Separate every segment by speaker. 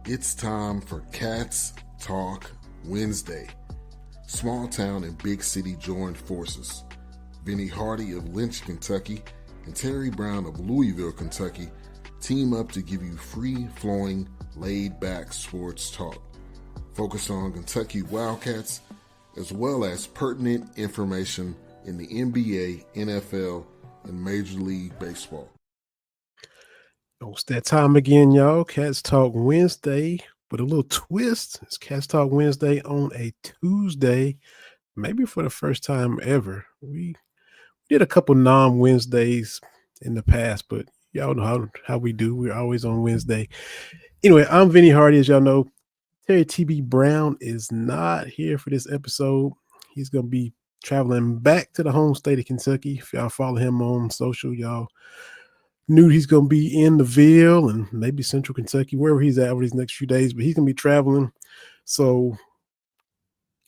Speaker 1: It's time for Cats Talk Wednesday. Small town and big city joined forces. Vinny Hardy of Lynch, Kentucky, and Terry Brown of Louisville, Kentucky team up to give you free-flowing, laid-back sports talk. Focus on Kentucky Wildcats as well as pertinent information in the NBA, NFL, and Major League Baseball.
Speaker 2: Oh, it's that time again, y'all. Cats Talk Wednesday with a little twist. It's Cats Talk Wednesday on a Tuesday, maybe for the first time ever. We did a couple non-Wednesdays in the past, but y'all know how we do. We're always on Wednesday. Anyway, I'm Vinny Hardy, as y'all know. Terry TB Brown is not here for this episode. He's going to be traveling back to the home state of Kentucky. If y'all follow him on social, y'all knew he's going to be in the Ville and maybe Central Kentucky, wherever he's at over these next few days, but he's going to be traveling. So,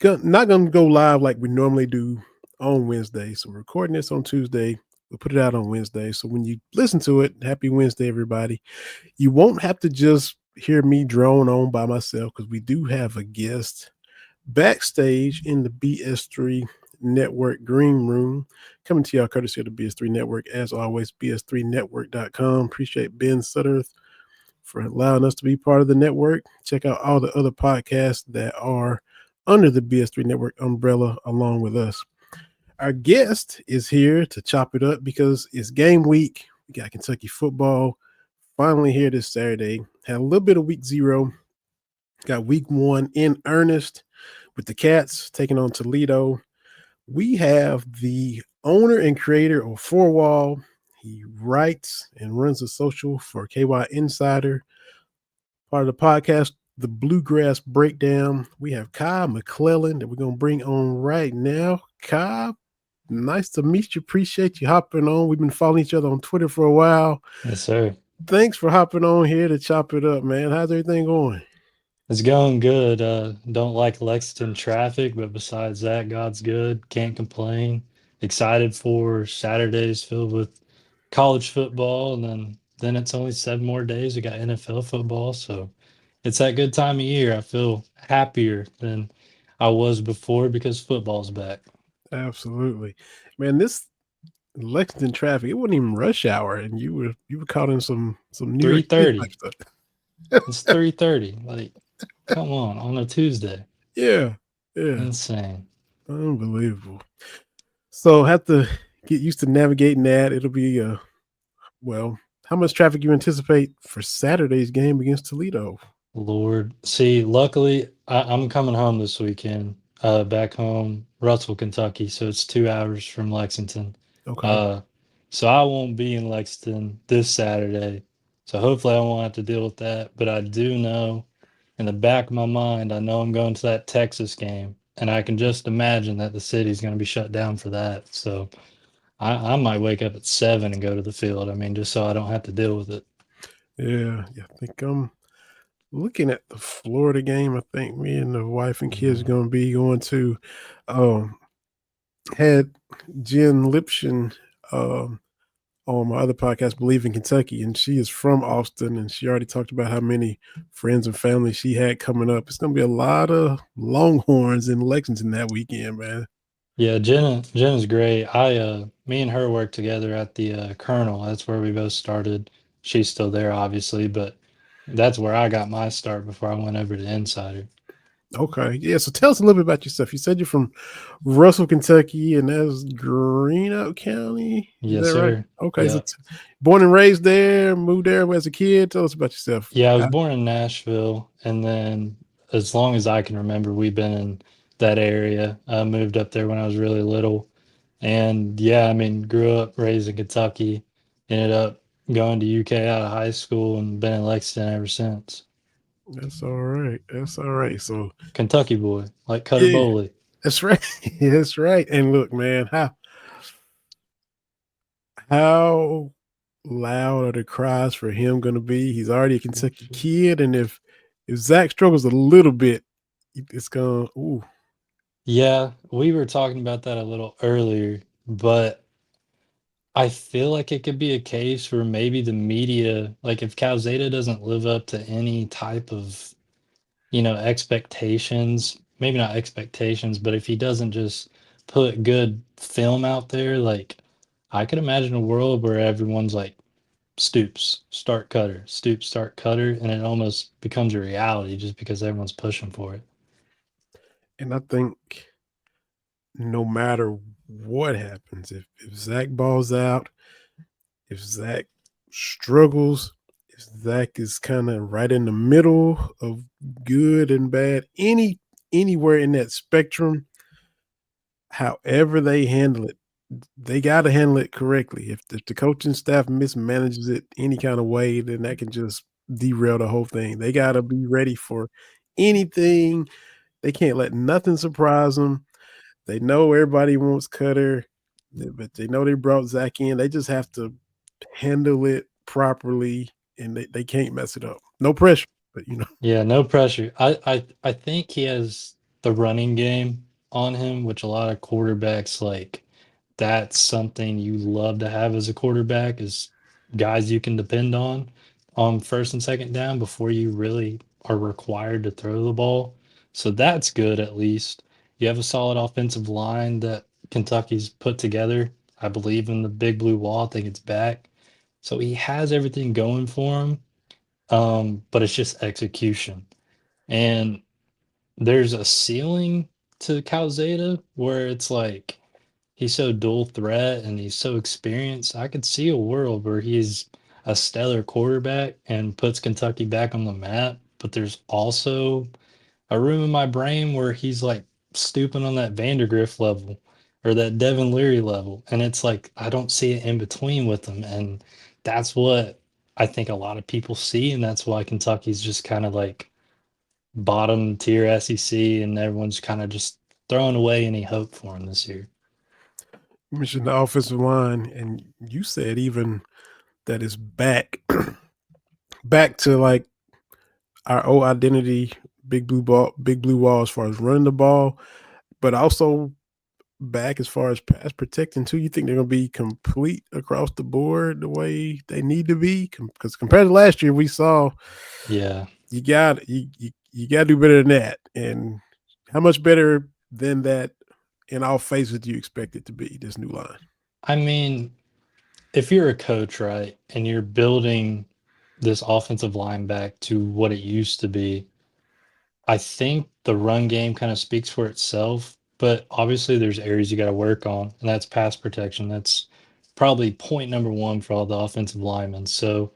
Speaker 2: not going to go live like we normally do on Wednesday. So, we're recording this on Tuesday. We'll put it out on Wednesday. So, when you listen to it, happy Wednesday, everybody. You won't have to just hear me drone on by myself because we do have a guest backstage in the BS3 Network Green Room. Coming to y'all courtesy of the BS3 Network. As always, bs3network.com. Appreciate Ben Sutterth for allowing us to be part of the network. Check out all the other podcasts that are under the BS3 Network umbrella along with us. Our guest is here to chop it up because it's game week. We got Kentucky football finally here this Saturday. Had a little bit of week 0. Got week 1 in earnest with the Cats taking on Toledo. We have the owner and creator of Four Wall. He writes and runs a social for KY Insider. Part of the podcast, The Bluegrass Breakdown. We have Kyle McClelland that we're going to bring on right now. Kyle, nice to meet you. Appreciate you hopping on. We've been following each other on Twitter for a while.
Speaker 3: Yes, sir.
Speaker 2: Thanks for hopping on here to chop it up, man. How's everything going?
Speaker 3: It's going good. Don't like Lexington traffic, but besides that, God's good. Can't complain. Excited for Saturdays filled with college football, and then it's only 7 more days. We got NFL football, so it's that good time of year. I feel happier than I was before because football's back.
Speaker 2: Absolutely. Man, this Lexington traffic, it wasn't even rush hour, and you were caught in some New York City type
Speaker 3: 3:30.
Speaker 2: stuff.
Speaker 3: It's 3:30. Like, come on a Tuesday.
Speaker 2: Yeah, yeah,
Speaker 3: Insane.
Speaker 2: unbelievable. So have to get used to navigating that. It'll be well, how much traffic you anticipate for Saturday's game against Toledo?
Speaker 3: Lord. See, luckily, I'm coming home this weekend, back home, Russell, Kentucky. So it's 2 hours from Lexington.
Speaker 2: Okay,
Speaker 3: Uh, so I won't be in Lexington this Saturday. So hopefully I won't have to deal with that. But I do know in the back of my mind, I know I'm going to that Texas game. And I can just imagine that the city's going to be shut down for that. So I might wake up at 7 and go to the field. I mean, just so I don't have to deal with it.
Speaker 2: yeah. I think I'm looking at the Florida game. I think me and the wife and kids are
Speaker 3: Mhm.
Speaker 2: going to be going to. Um, had Jen Lipshin on my other podcast, Believe in Kentucky, and she is from Austin, and she already talked about how many friends and family she had coming up. It's going to be a lot of Longhorns in Lexington that weekend, man.
Speaker 3: Yeah, Jenna's great. Me and her worked together at the Colonel. That's where we both started. She's still there, obviously, but that's where I got my start before I went over to Insider.
Speaker 2: Okay, yeah. So tell us a little bit about yourself. You said you're from Russell, Kentucky, and that's Greenock County. Is
Speaker 3: Yes,
Speaker 2: that right?
Speaker 3: sir.
Speaker 2: Okay, so
Speaker 3: Yeah.
Speaker 2: born and raised there, moved there as a kid. Tell us about yourself.
Speaker 3: Yeah, I was born in Nashville, and then as long as I can remember, we've been in that area. I moved up there when I was really little. And yeah, I mean, grew up raised in Kentucky, ended up going to UK out of high school and been in Lexington ever since.
Speaker 2: That's all right. That's all right. So
Speaker 3: Kentucky boy, like Cutter
Speaker 2: yeah,
Speaker 3: Boley.
Speaker 2: that's right. That's right. And look, man, how loud are the cries for him going to be? He's already a Kentucky kid, and if Zach struggles a little bit, it's going. Ooh,
Speaker 3: Yeah, we were talking about that a little earlier, but I feel like it could be a case where maybe the media, like if Calzada doesn't live up to any type of, expectations, maybe not expectations, but if he doesn't just put good film out there, like I could imagine a world where everyone's like Stoops, start cutter, and it almost becomes a reality just because everyone's pushing for it.
Speaker 2: And I think no matter what happens, if Zach balls out, if Zach struggles, if Zach is kind of right in the middle of good and bad, anywhere in that spectrum, however they handle it, they got to handle it correctly. If the coaching staff mismanages it any kind of way, then that can just derail the whole thing. They got to be ready for anything. They can't let nothing surprise them. They know everybody wants Cutter, but they know they brought Zach in. They just have to handle it properly, and they can't mess it up. No pressure, but
Speaker 3: Yeah, no pressure. I think he has the running game on him, which a lot of quarterbacks like. That's something you love to have as a quarterback is guys you can depend on first and second down before you really are required to throw the ball. So that's good at least. You have a solid offensive line that Kentucky's put together. I believe in the big blue wall. I think it's back. So he has everything going for him. But it's just execution. And there's a ceiling to Calzada where it's like he's so dual threat and he's so experienced. I could see a world where he's a stellar quarterback and puts Kentucky back on the map. But there's also a room in my brain where he's like stooping on that Vandergriff level or that Devin Leary level. And it's like I don't see it in between with them. And that's what I think a lot of people see. And that's why Kentucky's just kind of like bottom tier SEC and everyone's kind of just throwing away any hope for him this year.
Speaker 2: you mentioned the offensive line, and you said even that is back back to like our old identity, big blue wall as far as running the ball, but also back as far as pass protecting too. You think they're going to be complete across the board the way they need to be? Because compared to last year, we saw
Speaker 3: Yeah.
Speaker 2: you got to do better than that. And how much better than that in all phases do you expect it to be, this new line?
Speaker 3: I mean, if you're a coach, right, and you're building this offensive line back to what it used to be, I think the run game kind of speaks for itself, but obviously there's areas you got to work on, and that's pass protection. That's probably point number one for all the offensive linemen. So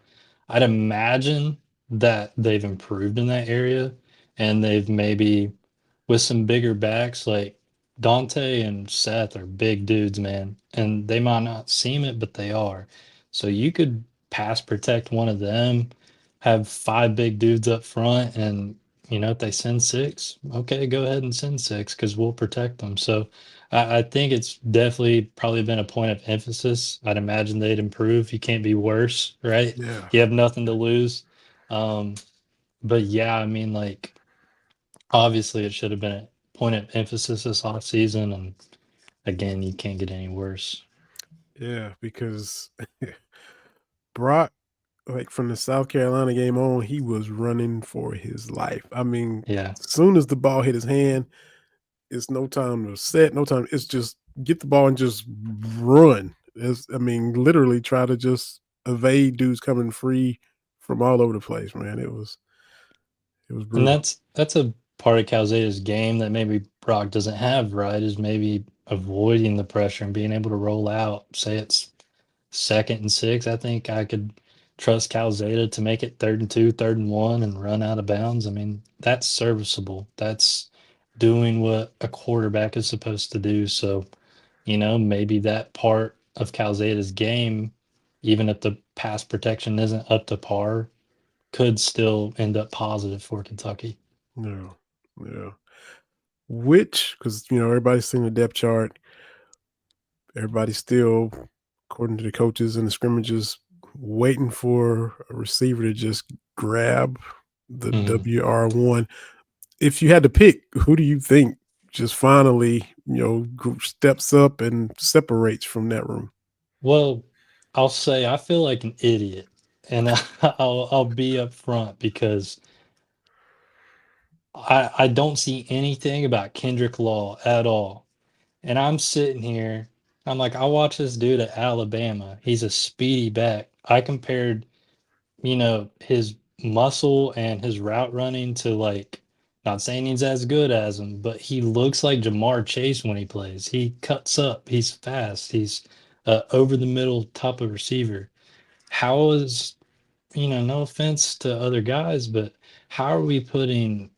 Speaker 3: I'd imagine that they've improved in that area and they've maybe with some bigger backs like Dante and Seth are big dudes, man, and they might not seem it, but they are. So you could pass protect one of them, have five big dudes up front, and if they send six, okay, go ahead and send six because we'll protect them. So I think it's definitely probably been a point of emphasis. I'd imagine they'd improve. You can't be worse, right?
Speaker 2: Yeah,
Speaker 3: You have nothing to lose. Um, but yeah, I mean, like obviously it should have been a point of emphasis this off season, and again, you can't get any worse.
Speaker 2: yeah, because Brock, like from the South Carolina game on, he was running for his life. I mean,
Speaker 3: Yeah.
Speaker 2: as soon as the ball hit his hand, it's no time to set, no time. It's just get the ball and just run. I mean, literally try to just evade dudes coming free from all over the place, man. It was
Speaker 3: And
Speaker 2: brutal.
Speaker 3: that's a part of Calzada's game that maybe Brock doesn't have, right? Is maybe avoiding the pressure and being able to roll out. Say it's second and six. I think I could trust Calzada to make it third and two, third and one, and run out of bounds. I mean, that's serviceable. That's doing what a quarterback is supposed to do. So, maybe that part of Calzada's game, even if the pass protection isn't up to par, could still end up positive for Kentucky.
Speaker 2: Yeah, yeah. Which, because everybody's seen the depth chart, everybody's still, according to the coaches and the scrimmages, waiting for a receiver to just grab the
Speaker 3: Mhm.
Speaker 2: WR1. If you had to pick, who do you think just finally, steps up and separates from that room?
Speaker 3: Well, I'll say I feel like an idiot, and I'll be up front because I don't see anything about Kendrick Law at all. And I'm sitting here, I'm like, I watched this dude at Alabama. He's a speedy back. I compared, his muscle and his route running to like, not saying he's as good as him, but he looks like Jamar Chase when he plays. He cuts up, he's fast, he's over the middle type of receiver. How is, no offense to other guys, but how are we putting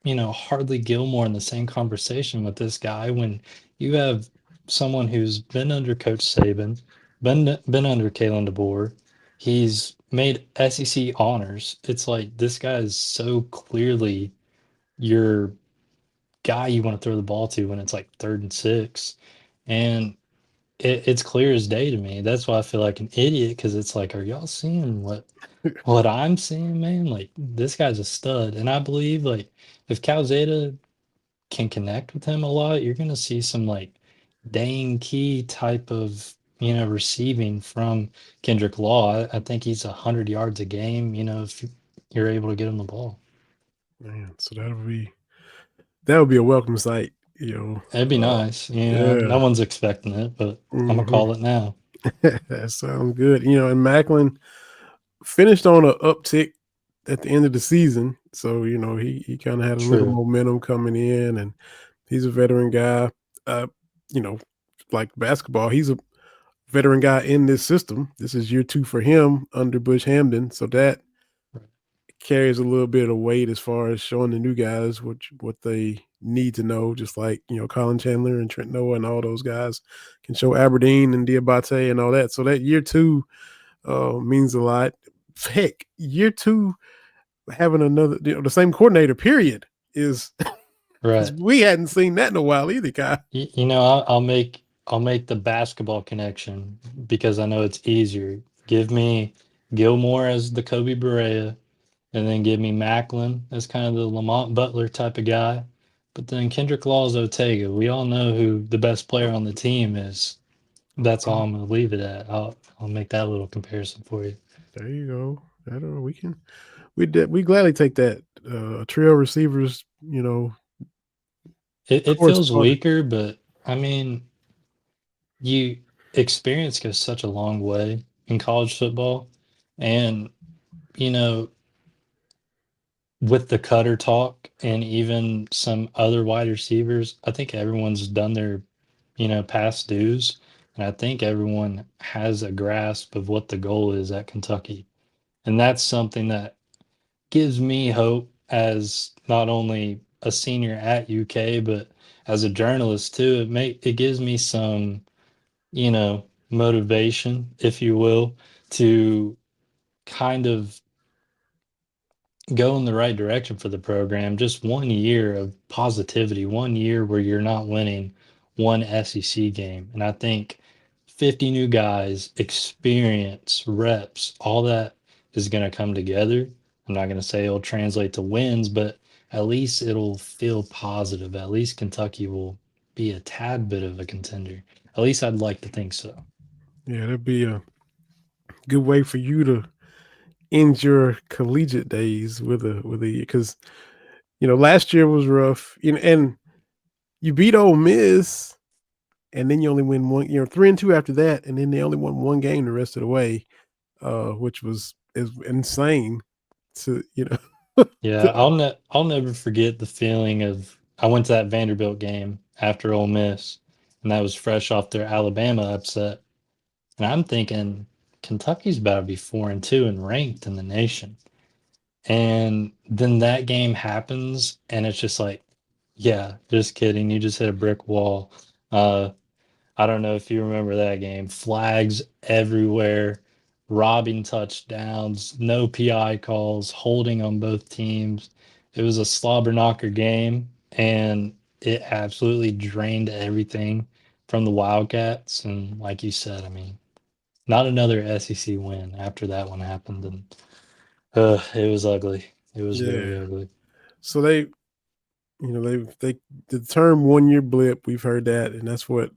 Speaker 3: Hardly Gilmore in the same conversation with this guy when you have someone who's been under Coach Saban, been under Kalen DeBoer. He's made SEC honors. It's like this guy is so clearly your guy you want to throw the ball to when it's like 3rd and 6. And it's clear as day to me. That's why I feel like an idiot because it's like, are y'all seeing what I'm seeing, man? Like this guy's a stud, and I believe like if Calzada can connect with him a lot, you're going to see some like Dane Key type of receiving from Kendrick Law. I think he's 100 yards a game. If you're able to get him the ball,
Speaker 2: Man, so that would be a welcome sight.
Speaker 3: it'd be nice. No
Speaker 2: Yeah.
Speaker 3: one's expecting it, but I'm gonna
Speaker 2: Hmm.
Speaker 3: call it now.
Speaker 2: That sounds good. And Macklin finished on an uptick at the end of the season, so he kind of had a little
Speaker 3: True,
Speaker 2: momentum coming in, and he's a veteran guy. Uh, you know, like basketball, he's a veteran guy in this system. This is year 2 for him under Bush Hamden, so that carries a little bit of weight as far as showing the new guys what they need to know. Just like Colin Chandler and Trent Noah and all those guys can show Aberdeen and Diabate and all that. So that year 2 means a lot. Heck, year 2 having another the same coordinator period is because
Speaker 3: right.
Speaker 2: we hadn't seen that in a while either, Kai.
Speaker 3: I'll make the basketball connection because I know it's easier. Give me Gilmore as the Kobe Barea, and then give me Macklin as kind of the Lamont Butler type of guy. But then Kendrick Laws Ortega, we all know who the best player on the team is. That's all I'm going to leave it at. I'll make that little comparison for you.
Speaker 2: There you go. I don't know. We gladly take that. Trio receivers,
Speaker 3: It
Speaker 2: towards
Speaker 3: feels
Speaker 2: par.
Speaker 3: weaker, but I mean, you experience goes such a long way in college football. And, you know, with the cutter talk and even some other wide receivers, I think everyone's done their, past dues. And I think everyone has a grasp of what the goal is at Kentucky. And that's something that gives me hope as not only a senior at UK, but as a journalist too. It gives me some, motivation, if you will, to kind of go in the right direction for the program. Just 1 year of positivity, 1 year where you're not winning one SEC game. And I think 50 new guys, experience, reps, all that is going to come together. I'm not going to say it'll translate to wins, but at least it'll feel positive. At least Kentucky will be a tad bit of a contender. At least I'd like to think so.
Speaker 2: Yeah, that'd be a good way for you to end your collegiate days with a because last year was rough. And you beat Ole Miss, and then you only win one. 3-2 after that, and then they only won one game the rest of the way, which is insane. To
Speaker 3: Yeah,
Speaker 2: to,
Speaker 3: I'll never forget the feeling of I went to that Vanderbilt game after Ole Miss, and that was fresh off their Alabama upset. And I'm thinking Kentucky's about to be 4-2 and ranked in the nation. And then that game happens, and it's just like, yeah, just kidding. You just hit a brick wall. Uh, I don't know if you remember that game. Flags everywhere, robbing touchdowns, no PI calls, holding on both teams. It was a slobber knocker game, and it absolutely drained everything from the Wildcats. And like you said, I mean, not another SEC win after that one happened. And it was ugly. It was very
Speaker 2: yeah.
Speaker 3: ugly.
Speaker 2: So they the term 1 year blip. We've heard that, and that's what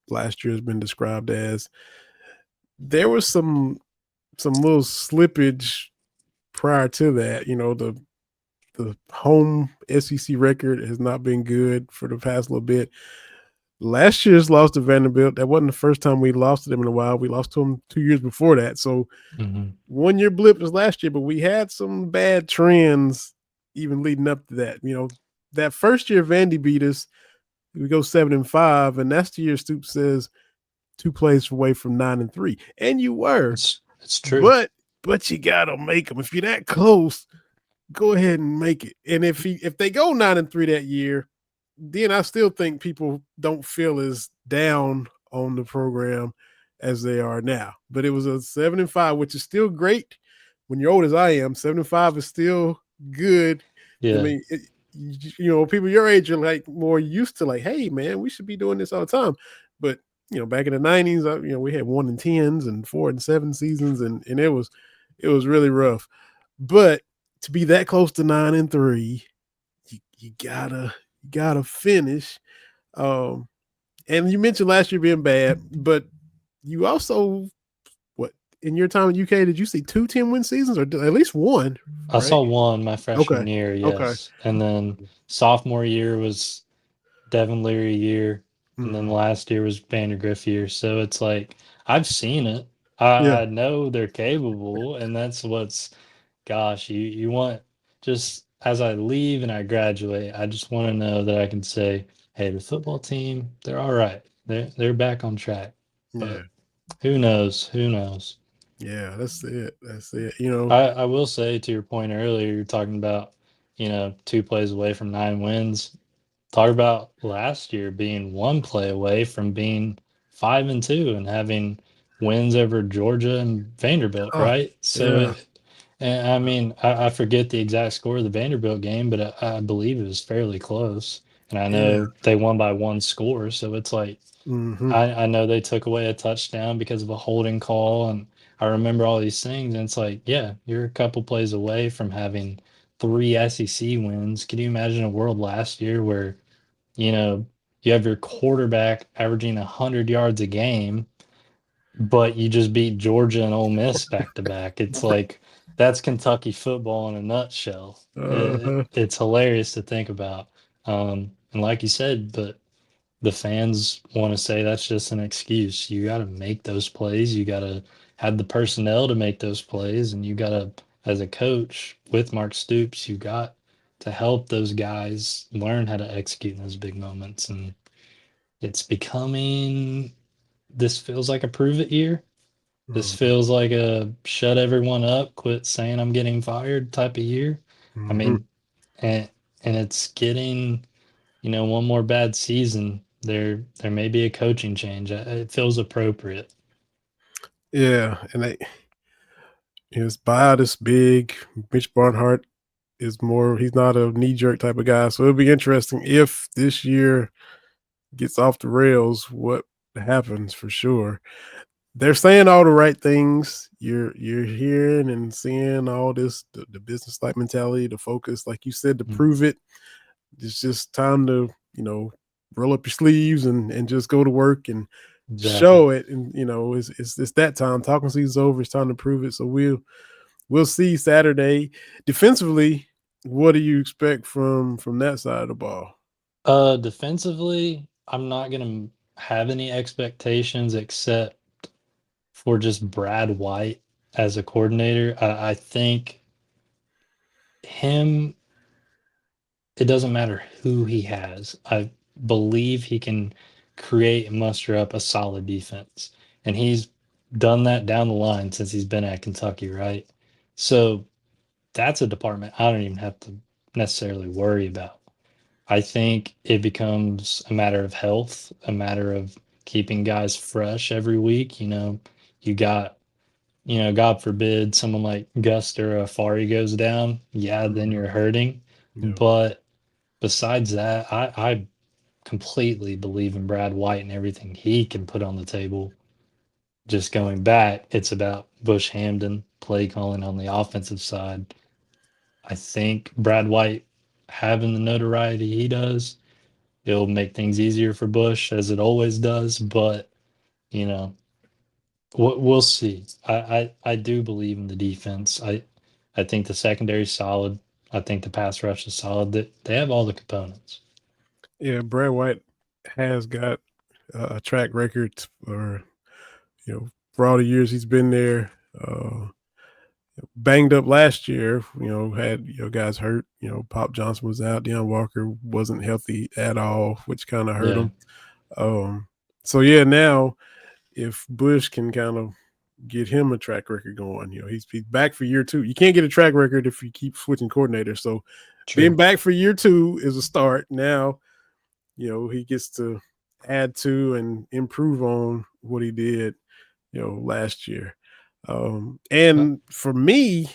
Speaker 2: last year has been described as. there was some little slippage prior to that. The home SEC record has not been good for the past little bit. Last year's loss to Vanderbilt, that wasn't the first time we lost to them in a while. We lost to them 2 years before that. So
Speaker 3: Hmm.
Speaker 2: 1 year blip was last year, but we had some bad trends even leading up to that. That first year Vandy beat us, we go 7-5, and that's the year Stoops says 2 plays away from 9-3. And you were,
Speaker 3: It's true.
Speaker 2: but you gotta make them. If you're that close, go ahead and make it. And if they go 9-3 that year, then I still think people don't feel as down on the program as they are now. But it was a 7-5, which is still great. When you're old as I am, 7-5 is still good. I
Speaker 3: Yeah.
Speaker 2: mean, people your age are like more used to like, hey man, we should be doing this all the time. But back in the '90s, we had 1-10s and 4-7 seasons, and it was really rough. But to be that close to 9-3, you gotta finish. Um, and you mentioned last year being bad, but you also what in your time in UK did you see 2 10-win seasons or at least one,
Speaker 3: I
Speaker 2: right?
Speaker 3: saw one my
Speaker 2: Okay,
Speaker 3: freshman year,
Speaker 2: okay.
Speaker 3: yes. And then sophomore year was Devin Leary year, and then
Speaker 2: Mm,
Speaker 3: last year was Vandergriff year. So it's like I've seen it.
Speaker 2: yeah,
Speaker 3: I know they're capable, and that's what's gosh, you want just as I leave and I graduate, I just want to know that I can say, hey, the football team, they're all right. They're back on track.
Speaker 2: yeah,
Speaker 3: But who knows? Who knows?
Speaker 2: yeah. That's it. That's it.
Speaker 3: I will say to your point earlier, you're talking about, 2 plays away from 9 wins. Talk about last year being 1 play away from being 5-2 and having wins over Georgia and Vanderbilt,
Speaker 2: Oh,
Speaker 3: right? So
Speaker 2: yeah,
Speaker 3: and I mean, I forget the exact score of the Vanderbilt game, but I believe it was fairly close. And I
Speaker 2: yeah.
Speaker 3: know they won by 1 score, so it's like
Speaker 2: Mm-hmm.
Speaker 3: I know they took away a touchdown because of a holding call, and I remember all these things, and it's like, yeah, you're a couple plays away from having 3 SEC wins. Can you imagine a world last year where, you know, you have your quarterback averaging 100 yards a game, but you just beat Georgia and Ole Miss back to back? It's like that's Kentucky football in a nutshell.
Speaker 2: Uh-huh.
Speaker 3: It's hilarious to think about. And like you said, but the fans want to say that's just an excuse. You got to make those plays. You got to have the personnel to make those plays. And you got to, as a coach with Mark Stoops, you got to help those guys learn how to execute in those big moments. And it's becoming, this feels like a prove it year. This
Speaker 2: Mm-hmm.
Speaker 3: feels like a shut everyone up, quit saying I'm getting fired type of year. I
Speaker 2: Mm-hmm.
Speaker 3: mean, and, and it's getting, one more bad season, there may be a coaching change. It feels appropriate.
Speaker 2: Yeah, and his buyout is big. Mitch Barnhart is more. He's not a knee jerk type of guy, so it'll be interesting if this year gets off the rails. What happens for sure? They're saying all the right things. You're hearing and seeing all this the business like mentality, the focus, like you said, to
Speaker 3: Mm,
Speaker 2: prove it. It's just time to roll up your sleeves and just go to work and
Speaker 3: exactly.
Speaker 2: show it. And it's that time. Talking season's over. It's time to prove it. So we'll see Saturday. Defensively, what do you expect from that side of the ball?
Speaker 3: Defensively, I'm not gonna have any expectations except for just Brad White as a coordinator. I think him, it doesn't matter who he has. I believe he can create and muster up a solid defense. And he's done that down the line since he's been at Kentucky, right? So that's a department I don't even have to necessarily worry about. I think it becomes a matter of health, a matter of keeping guys fresh every week. You got, God forbid someone like Guster or Afari goes down. Yeah, then
Speaker 2: Mhm.
Speaker 3: you're hurting.
Speaker 2: Yeah.
Speaker 3: But besides that, I completely believe in Brad White and everything he can put on the table. Just going back, it's about Bush Hamden play calling on the offensive side. I think Brad White having the notoriety he does, it'll make things easier for Bush as it always does. But, you know, We'll see. I do believe in the defense. I think the secondary is solid. I think the pass rush is solid. They have all the components.
Speaker 2: Yeah, Brad White has got a track record for for all the years he's been there. Banged up last year, had guys hurt. Pop Johnson was out. Deion Walker wasn't healthy at all, which kind of hurt
Speaker 3: Yeah.
Speaker 2: him. So yeah, now if Bush can kind of get him a track record going, he's back for year two. You can't get a track record if you keep switching coordinators. So being
Speaker 3: True.
Speaker 2: back for year two is a start. Now, he gets to add to and improve on what he did, last year.
Speaker 3: Uh,
Speaker 2: And for me,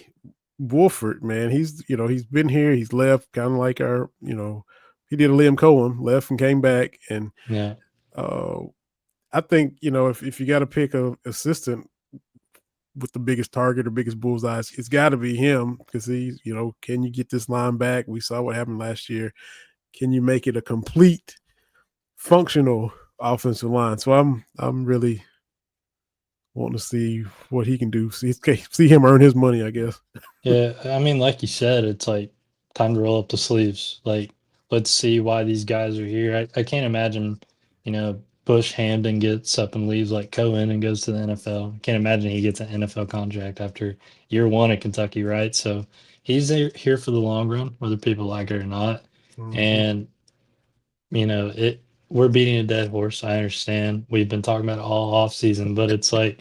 Speaker 2: Wolford, man, he's been here, he's left, kind of like he did a Liam Cohen, left and came back. And
Speaker 3: Yeah.
Speaker 2: uh, I think, if you got to pick a assistant with the biggest target or biggest bullseyes, it's got to be him because he's, can you get this line back? We saw what happened last year. Can you make it a complete functional offensive line? So I'm really wanting to see what he can do. See him earn his money, I guess.
Speaker 3: Yeah. I mean, like you said, it's like time to roll up the sleeves. Like, let's see why these guys are here. I can't imagine, Bush Hamden gets up and leaves like Cohen and goes to the NFL. I can't imagine he gets an NFL contract after year one at Kentucky, right? So he's here for the long run, whether people like it or not.
Speaker 2: Mm-hmm.
Speaker 3: And it we're beating a dead horse. I understand. We've been talking about it all off season, but it's like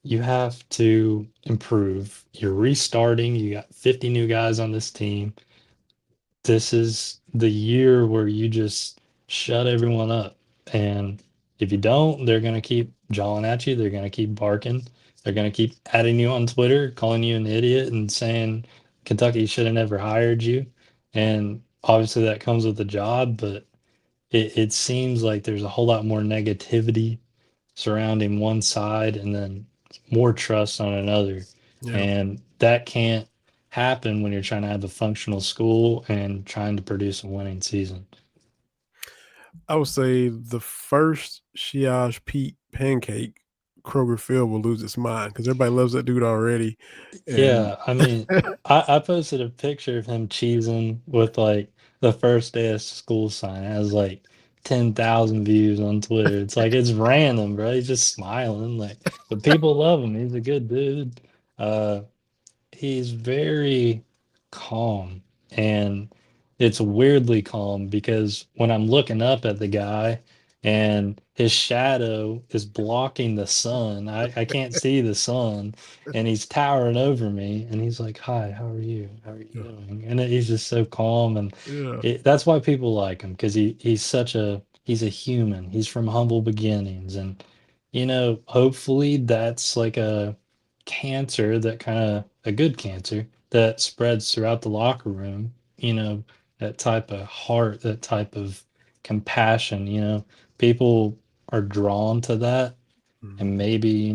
Speaker 3: you have to improve. You're restarting. You got 50 new guys on this team. This is the year where you just shut everyone up. And if you don't, they're going to keep jawing at you. They're going to keep barking. They're going to keep adding you on Twitter, calling you an idiot and saying Kentucky should have never hired you. And obviously that comes with the job, but it seems like there's a whole lot more negativity surrounding one side and then more trust on another.
Speaker 2: Yeah.
Speaker 3: And that can't happen when you're trying to have a functional school and trying to produce a winning season.
Speaker 2: I would say the first Shiage Pete pancake, Kroger Field will lose its mind because everybody loves that dude already. And
Speaker 3: Yeah, I mean, I posted a picture of him cheesing with like the first day of school sign. It has like 10,000 views on Twitter. It's like it's random, bro. He's just smiling, like, but people love him. He's a good dude. Uh, he's very calm, and it's weirdly calm because when I'm looking up at the guy and his shadow is blocking the sun, I can't see the sun, and he's towering over me, and he's like, "Hi, how are you? How are you
Speaker 2: yeah,
Speaker 3: doing?" And he's just so calm, and
Speaker 2: yeah.
Speaker 3: that's why people like him because he's a human. He's from humble beginnings, and hopefully that's like a cancer that kind of a good cancer that spreads throughout the locker room, that type of heart, that type of compassion, people are drawn to that. And
Speaker 2: Mhm.
Speaker 3: maybe,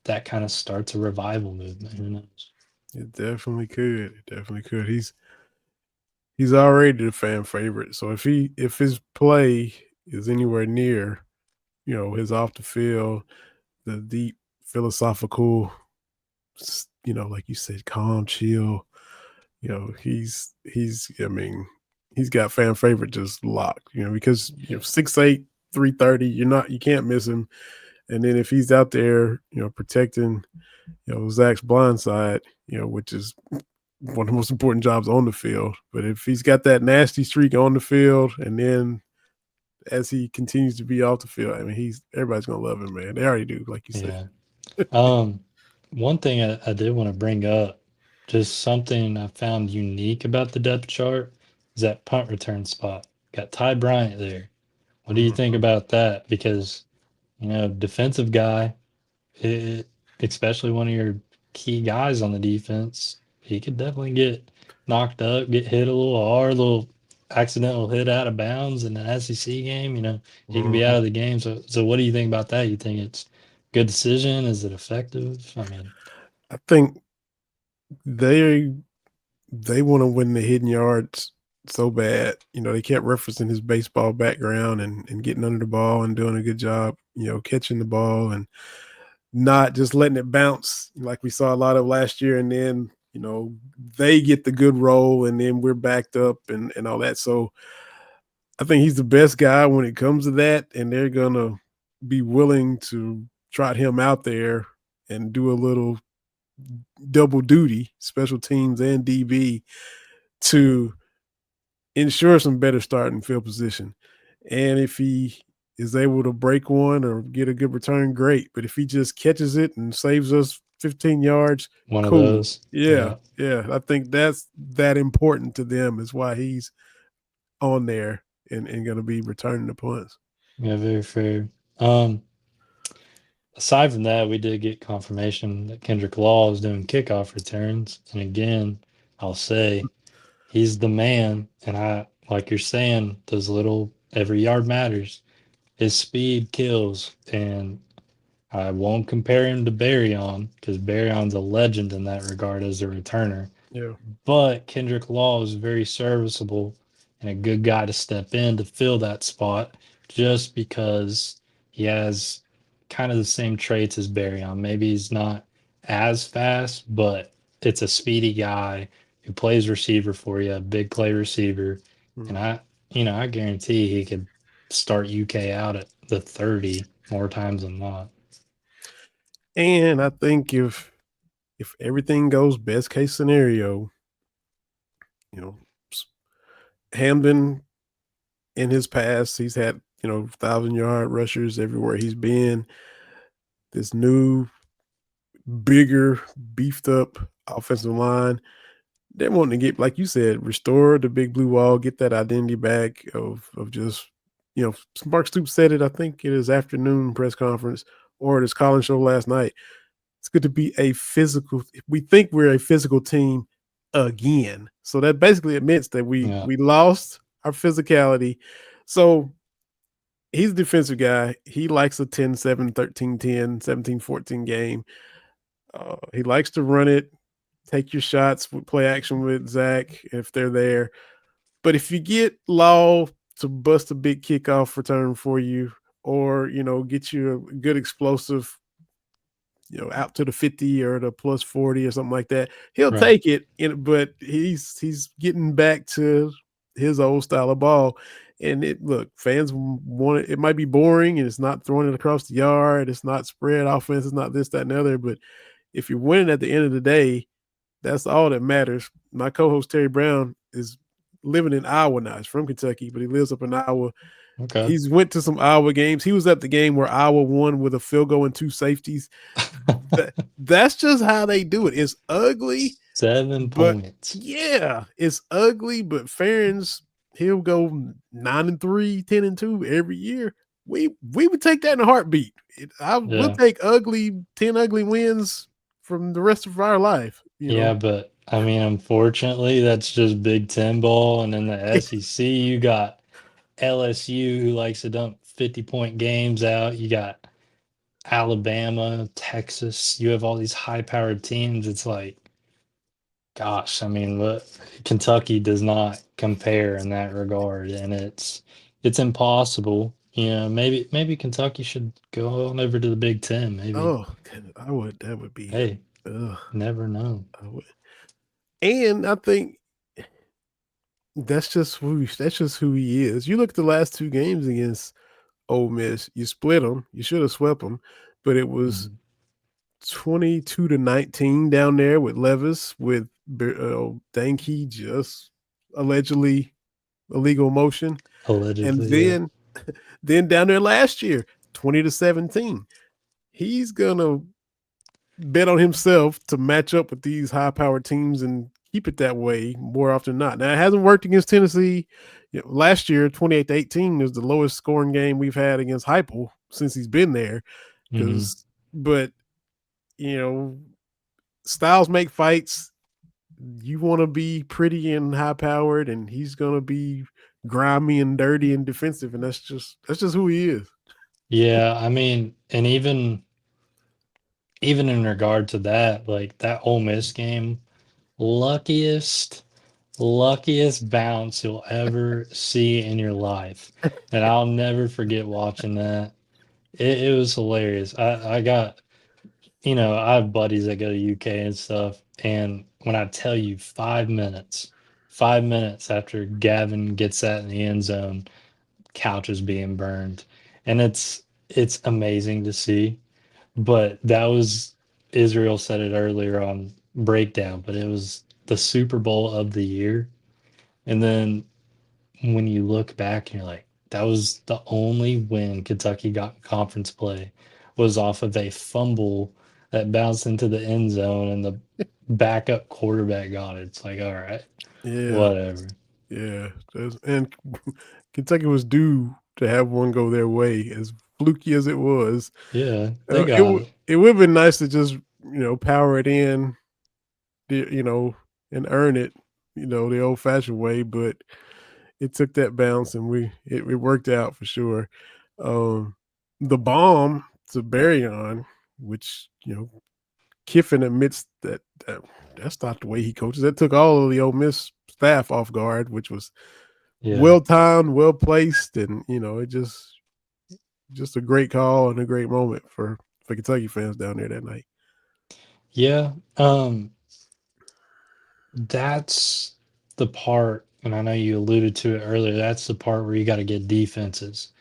Speaker 3: that kind of starts a revival movement. Who knows?
Speaker 2: It definitely could. It definitely could. He's already the fan favorite. So if his play is anywhere near, his off the field, the deep philosophical, like you said, calm, chill. He's. I mean, he's got fan favorite just locked. Because
Speaker 3: Yeah.
Speaker 2: 6'8", 330. You can't miss him. And then if he's out there, protecting, Zach's blind side, which is one of the most important jobs on the field. But if he's got that nasty streak on the field, and then as he continues to be off the field, I mean, everybody's gonna love him, man. They already do, like you said.
Speaker 3: Yeah. Um, One thing I did want to bring up, just something I found unique about the depth chart, is that punt return spot. Got Ty Bryant there. What do you think
Speaker 2: Mhm.
Speaker 3: about that? Because, defensive guy, it, especially one of your key guys on the defense, he could definitely get knocked up, get hit a little hard, a little accidental hit out of bounds in an SEC game. He can be out
Speaker 2: Mhm.
Speaker 3: of the game. So what do you think about that? You think it's good decision? Is it effective? I mean,
Speaker 2: I think they they want to win the hidden yards so bad. They kept referencing his baseball background and getting under the ball and doing a good job, catching the ball. And not just letting it bounce like we saw a lot of last year, and then they get the good roll, and then we're backed up and all that. So I think he's the best guy when it comes to that, and they're gonna be willing to trot him out there and do a little double duty, special teams and DB, to ensure some better starting field position. And if he is able to break one or get a good return, great. But if he just catches it and saves us 15 yards,
Speaker 3: One of
Speaker 2: cool.
Speaker 3: those.
Speaker 2: Yeah,
Speaker 3: Yeah.
Speaker 2: yeah. I think that's that important to them is why he's on there and going to be returning the punts.
Speaker 3: Yeah, very fair. Um, Aside from that, we did get confirmation that Kendrick Law is doing kickoff returns. And again, I'll say he's the man. And like you're saying, those little every yard matters. His speed kills. And I won't compare him to Barryon because Barryon's a legend in that regard as a returner.
Speaker 2: Yeah.
Speaker 3: But Kendrick Law is very serviceable and a good guy to step in to fill that spot just because he has kind of the same traits as Barryon. Maybe he's not as fast, but it's a speedy guy who plays receiver for you, a big play receiver. And
Speaker 2: Mm.
Speaker 3: I guarantee he could start UK out at the 30 more times than not.
Speaker 2: And I think if everything goes best case scenario, you know, Hamden in his past, he's had 1,000-yard rushers everywhere he's been. This new, bigger, beefed up offensive line. They're wanting to get, like you said, restore the big blue wall, get that identity back of just, Mark Stoops said it, I think, in his afternoon press conference or at his Collins show last night. It's good to be a physical. We think we're a physical team again. So that basically admits that we
Speaker 3: Yeah.
Speaker 2: we lost our physicality. So he's a defensive guy. He likes a 10-7, 13-10, 17-14 game. He likes to run it, take your shots, play action with Zach if they're there. But if you get Law to bust a big kickoff return for you, or get you a good explosive, out to the 50 or the plus 40 or something like that, he'll
Speaker 3: Right.
Speaker 2: take it. But he's getting back to his old style of ball. And fans want it. It might be boring and it's not throwing it across the yard. It's not spread offense. It's not this, that, and the other. But if you're winning at the end of the day, that's all that matters. My co-host Terry Brown is living in Iowa now. He's from Kentucky, but he lives up in Iowa.
Speaker 3: Okay.
Speaker 2: He's went to some Iowa games. He was at the game where Iowa won with a field goal and two safeties. That's just how they do it. It's ugly,
Speaker 3: 7
Speaker 2: but
Speaker 3: points.
Speaker 2: yeah, it's ugly. But Ferentz, he'll go 9-3, 10-2 every year. We would take that in a heartbeat. We'll
Speaker 3: Yeah.
Speaker 2: take 10 ugly wins from the rest of our life.
Speaker 3: Yeah, but I mean, unfortunately, that's just Big Ten ball. And in the SEC, you got LSU who likes to dump 50-point games out. You got Alabama, Texas. You have all these high-powered teams. It's like, gosh, I mean, Kentucky does not compare in that regard, and it's impossible. Maybe Kentucky should go on over to the Big Ten. Maybe.
Speaker 2: Oh, I would. That would be.
Speaker 3: Hey,
Speaker 2: Ugh,
Speaker 3: never know.
Speaker 2: I would. And I think that's just who he is. You look at the last two games against Ole Miss. You split them. You should have swept them, but it was
Speaker 3: Mhm.
Speaker 2: 22-19 down there with Levis with Danke just allegedly illegal motion, and
Speaker 3: Allegedly, yeah.
Speaker 2: then down there last year 20-17. He's gonna bet on himself to match up with these high powered teams and keep it that way more often than not. Now it hasn't worked against Tennessee. Last year, 28-18 was the lowest scoring game we've had against Heupel since he's been there.
Speaker 3: Hmm.
Speaker 2: But you know, styles make fights. You want to be pretty and high powered, and he's gonna be grimy and dirty and defensive, and that's just who he is.
Speaker 3: Yeah, I mean, and even in regard to that, like that Ole Miss game, luckiest luckiest bounce you'll ever see in your life. And I'll never forget watching that. It was hilarious. I got I have buddies that go to UK and stuff, and when I tell you 5 minutes after Gavin gets that in the end zone, couch is being burned, and it's amazing to see. But that was Israel said it earlier on breakdown, but it was the Super Bowl of the year, and then when you look back and you're like, that was the only win Kentucky got in conference play was off of a fumble that bounced into the end zone and the backup quarterback got it. It's like, all right,
Speaker 2: Yeah,
Speaker 3: whatever.
Speaker 2: yeah. And Kentucky was due to have one go their way, as fluky as it was.
Speaker 3: Yeah, they
Speaker 2: It
Speaker 3: got it.
Speaker 2: it would have been nice to just power it in, you know, and earn it, the old fashioned way. But it took that bounce, and it worked out for sure. Um, the bomb to bury on, which Kiffin admits that's not the way he coaches. That took all of the Ole Miss staff off guard, which was
Speaker 3: Yeah.
Speaker 2: well timed, well placed, and it just a great call and a great moment for Kentucky fans down there that night.
Speaker 3: Yeah. That's the part, and I know you alluded to it earlier, that's the part where you got to get defenses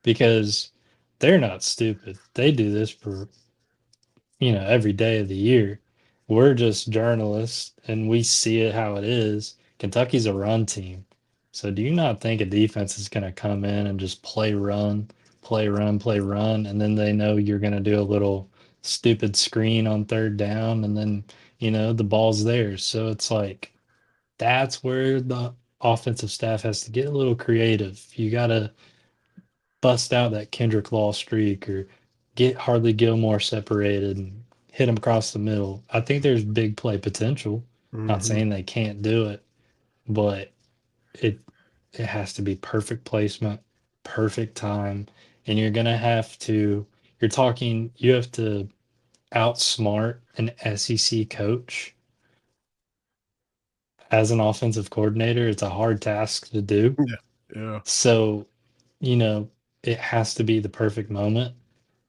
Speaker 3: because they're not stupid. They do this for every day of the year. We're just journalists and we see it how it is. Kentucky's a run team. So do you not think a defense is going to come in and just play run, play run, play run, and then they know you're going to do a little stupid screen on third down and then, the ball's there. So it's like that's where the offensive staff has to get a little creative. You got to bust out that Kendrick Law streak or get Harley Gilmore separated and hit him across the middle. I think there's big play potential. Not
Speaker 2: Hmm.
Speaker 3: saying they can't do it, but it it has to be perfect placement, perfect time, and you have to outsmart an SEC coach as an offensive coordinator. It's a hard task to do.
Speaker 2: Yeah, yeah,
Speaker 3: So, you know, it has to be the perfect moment.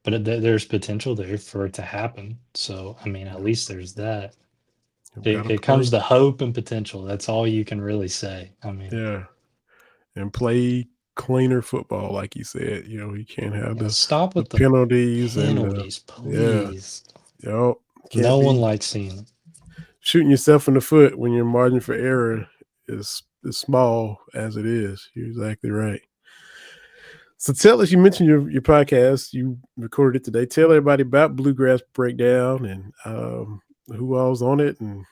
Speaker 3: But there's potential there for it to happen. So, I mean, at
Speaker 2: yeah.
Speaker 3: least there's that.
Speaker 2: You got
Speaker 3: It,
Speaker 2: to
Speaker 3: it
Speaker 2: play.
Speaker 3: comes to hope and potential. That's all you can really say. I mean,
Speaker 2: Yeah, and play cleaner football, like you said. You can't have
Speaker 3: yeah,
Speaker 2: the
Speaker 3: stop
Speaker 2: the
Speaker 3: with the
Speaker 2: penalties and
Speaker 3: penalties,
Speaker 2: yeah,
Speaker 3: please.
Speaker 2: can't
Speaker 3: No one
Speaker 2: be
Speaker 3: likes seeing them.
Speaker 2: shooting yourself in the foot when your margin for error is small as it is. You're exactly right. So tell us, you mentioned your podcast. You recorded it today. Tell everybody about Bluegrass Breakdown and who all's on it and